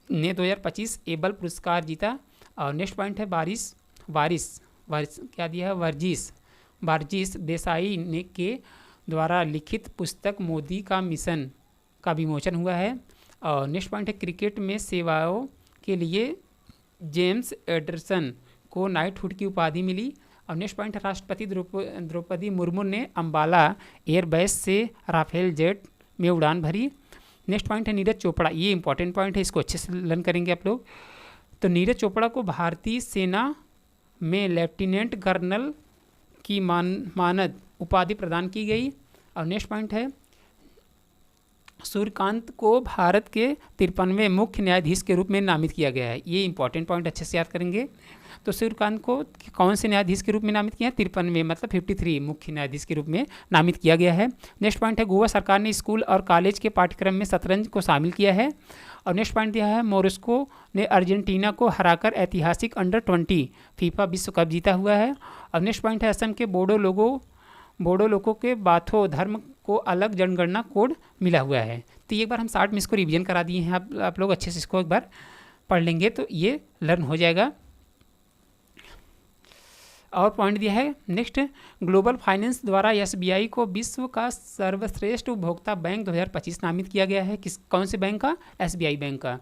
ने 2025 एबल पुरस्कार जीता। और नेक्स्ट पॉइंट है, वारिस क्या दिया है? वर्जिस देसाई ने के द्वारा लिखित पुस्तक मोदी का मिशन का विमोचन हुआ है। और नेक्स्ट पॉइंट है, क्रिकेट में सेवाओं के लिए जेम्स एंडरसन को नाइटहुड की उपाधि मिली। और नेक्स्ट पॉइंट है राष्ट्रपति द्रौपदी मुर्मू ने अम्बाला एयरबेस से राफेल जेट में उड़ान भरी। नेक्स्ट पॉइंट है नीरज चोपड़ा, ये इंपॉर्टेंट पॉइंट है, इसको अच्छे से लर्न करेंगे आप लोग। तो नीरज चोपड़ा को भारतीय सेना में लेफ्टिनेंट कर्नल की मानद उपाधि प्रदान की गई। और नेक्स्ट पॉइंट है सूर्यकांत को भारत के 53वें मुख्य न्यायाधीश के रूप में नामित किया गया है। ये इंपॉर्टेंट पॉइंट अच्छे से याद करेंगे। तो सूर्यकांत को कौन से न्यायाधीश के रूप में नामित किया है? 53वें मतलब 53 मुख्य न्यायाधीश के रूप में नामित किया गया है। नेक्स्ट पॉइंट है गोवा सरकार ने स्कूल और कॉलेज के पाठ्यक्रम में शतरंज को शामिल किया है। और नेक्स्ट पॉइंट दिया है मोरस्को ने अर्जेंटीना को हराकर ऐतिहासिक अंडर-20 फीफा विश्व कप जीता हुआ है। और नेक्स्ट पॉइंट है असम के बोडो लोगों के बाथो धर्म को अलग जनगणना कोड मिला हुआ है। तो एक बार हम 60 में इसको रिवीजन करा दिए हैं, आप लोग अच्छे से इसको एक बार पढ़ लेंगे तो ये लर्न हो जाएगा। और पॉइंट दिया है नेक्स्ट, ग्लोबल फाइनेंस द्वारा एसबीआई को विश्व का सर्वश्रेष्ठ उपभोक्ता बैंक 2025 नामित किया गया है। कौन से बैंक का? एसबीआई बैंक का।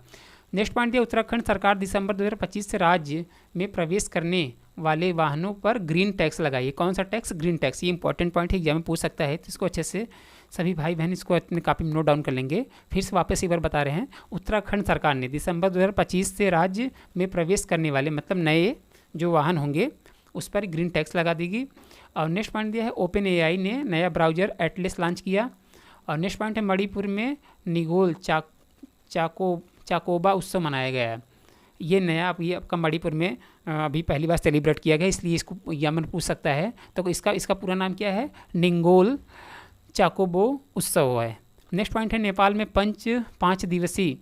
नेक्स्ट पॉइंट दिया उत्तराखंड सरकार दिसंबर 2025 से राज्य में प्रवेश करने वाले वाहनों पर ग्रीन टैक्स लगाइए। कौन सा टैक्स? Green tax. ये इंपॉर्टेंट पॉइंट है, एग्जाम में पूछ सकता है, तो इसको अच्छे से सभी भाई बहन इसको अपने कॉपी में नोट डाउन कर लेंगे। फिर से वापस एक बार बता रहे हैं, उत्तराखंड सरकार ने दिसंबर 2025 से राज्य में प्रवेश करने वाले मतलब नए जो वाहन होंगे उस पर ग्रीन टैक्स लगा देगी। और नेक्स्ट पॉइंट दिया है ओपन एआई ने नया ब्राउजर एटलस लॉन्च किया। और नेक्स्ट पॉइंट है मणिपुर में निगोल चाकोबा उत्सव मनाया गया। ये नया ये आपका मणिपुर में अभी पहली बार सेलिब्रेट किया गया, इसलिए इसको एग्जाम में पूछ सकता है। तो इसका पूरा नाम क्या है? निंगोल चाकोबो उत्सव है। नेक्स्ट पॉइंट है नेपाल में 5 दिवसीय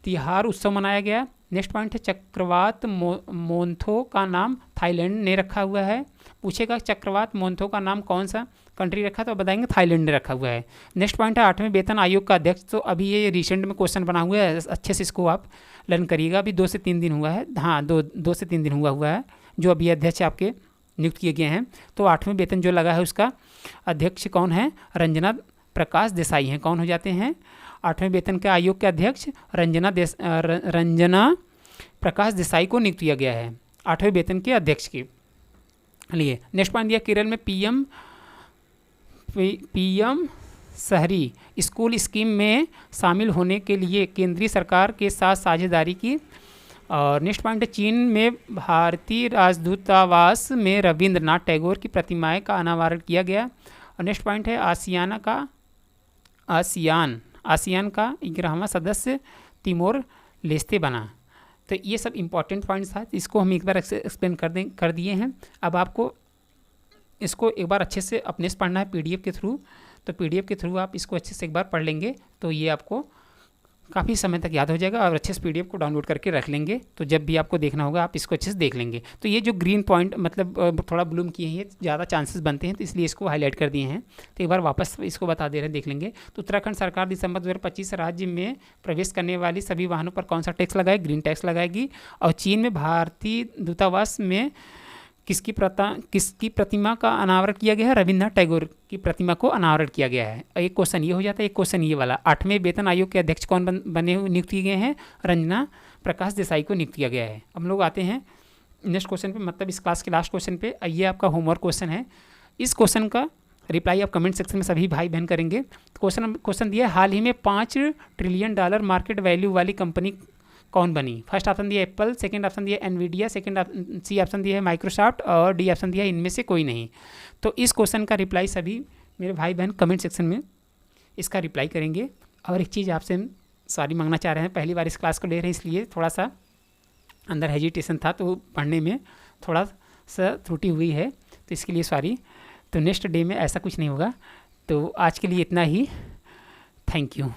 तिहार उत्सव मनाया गया। नेक्स्ट पॉइंट है चक्रवात मोन्थो का नाम थाईलैंड ने रखा हुआ है। पूछेगा चक्रवात मोन्थो का नाम कौन सा कंट्री रखा, तो बताएंगे थाईलैंड ने रखा हुआ है। नेक्स्ट पॉइंट है 8वें वेतन आयोग का अध्यक्ष, तो अभी ये रिसेंट में क्वेश्चन बना हुआ है, अच्छे से इसको आप लर्न करिएगा। अभी 2 से 3 दिन हुआ है, हाँ 2 से 3 दिन हुआ है जो अभी अध्यक्ष आपके नियुक्त किए गए हैं। तो 8वें वेतन जो लगा है उसका अध्यक्ष कौन है? रंजना प्रकाश देसाई हैं। कौन हो जाते हैं 8वें वेतन के आयोग के अध्यक्ष? रंजना प्रकाश देसाई को नियुक्त किया गया है 8वें वेतन के अध्यक्ष के लिए। नेक्स्ट पॉइंट दिया केरल में पीएम शहरी स्कूल स्कीम में शामिल होने के लिए केंद्रीय सरकार के साथ साझेदारी की। और नेक्स्ट पॉइंट है चीन में भारतीय राजदूतावास में रविंद्रनाथ टैगोर की प्रतिमाएं का अनावरण किया गया। और नेक्स्ट पॉइंट है आसियान का 11वां सदस्य तिमोर लेस्ते बना। तो ये सब इंपॉर्टेंट पॉइंट्स था, इसको हम एक बार एक्सप्लेन कर दिए हैं। अब आपको इसको एक बार अच्छे से अपने से पढ़ना है पीडीएफ के थ्रू। तो पीडीएफ के थ्रू आप इसको अच्छे से एक बार पढ़ लेंगे तो ये आपको काफ़ी समय तक याद हो जाएगा और अच्छे से पीडीएफ को डाउनलोड करके रख लेंगे, तो जब भी आपको देखना होगा आप इसको अच्छे से देख लेंगे। तो ये जो ग्रीन पॉइंट मतलब थोड़ा ब्लूम किए हैं, ये ज़्यादा चांसेस बनते हैं, तो इसलिए इसको हाईलाइट कर दिए हैं। तो एक बार वापस इसको बता दे रहे हैं, देख लेंगे। तो उत्तराखंड सरकार दिसंबर 2025 राज्य में प्रवेश करने वाली सभी वाहनों पर कौन सा टैक्स लगाएगी? ग्रीन टैक्स लगाएगी। और चीन में भारतीय दूतावास में किसकी प्रतिमा का अनावरण किया गया है? रविंद्रनाथ टैगोर की प्रतिमा को अनावरण किया गया है। एक क्वेश्चन ये हो जाता है, एक क्वेश्चन ये वाला। 8वें वेतन आयोग के अध्यक्ष कौन बने हुए नियुक्त किए गए हैं? रंजना प्रकाश देसाई को नियुक्त किया गया है। हम लोग आते हैं नेक्स्ट क्वेश्चन पे, मतलब इस क्लास के लास्ट क्वेश्चन पे। ये आपका होमवर्क क्वेश्चन है। इस क्वेश्चन का रिप्लाई आप कमेंट सेक्शन में सभी भाई बहन करेंगे। क्वेश्चन दिया है हाल ही में $5 ट्रिलियन मार्केट वैल्यू वाली कंपनी कौन बनी? फर्स्ट ऑप्शन दिया एप्पल, सेकंड ऑप्शन दिया एनवीडिया, सी ऑप्शन दिया है माइक्रोसॉफ्ट और डी ऑप्शन दिया है इनमें से कोई नहीं। तो इस क्वेश्चन का रिप्लाई सभी मेरे भाई बहन कमेंट सेक्शन में इसका रिप्लाई करेंगे। और एक चीज़ आपसे सॉरी मांगना चाह रहे हैं, पहली बार इस क्लास को ले रहे हैं इसलिए थोड़ा सा अंदर हेजिटेशन था, तो पढ़ने में थोड़ा सा त्रुटि हुई है, तो इसके लिए सॉरी। तो नेक्स्ट डे में ऐसा कुछ नहीं होगा। तो आज के लिए इतना ही, थैंक यू।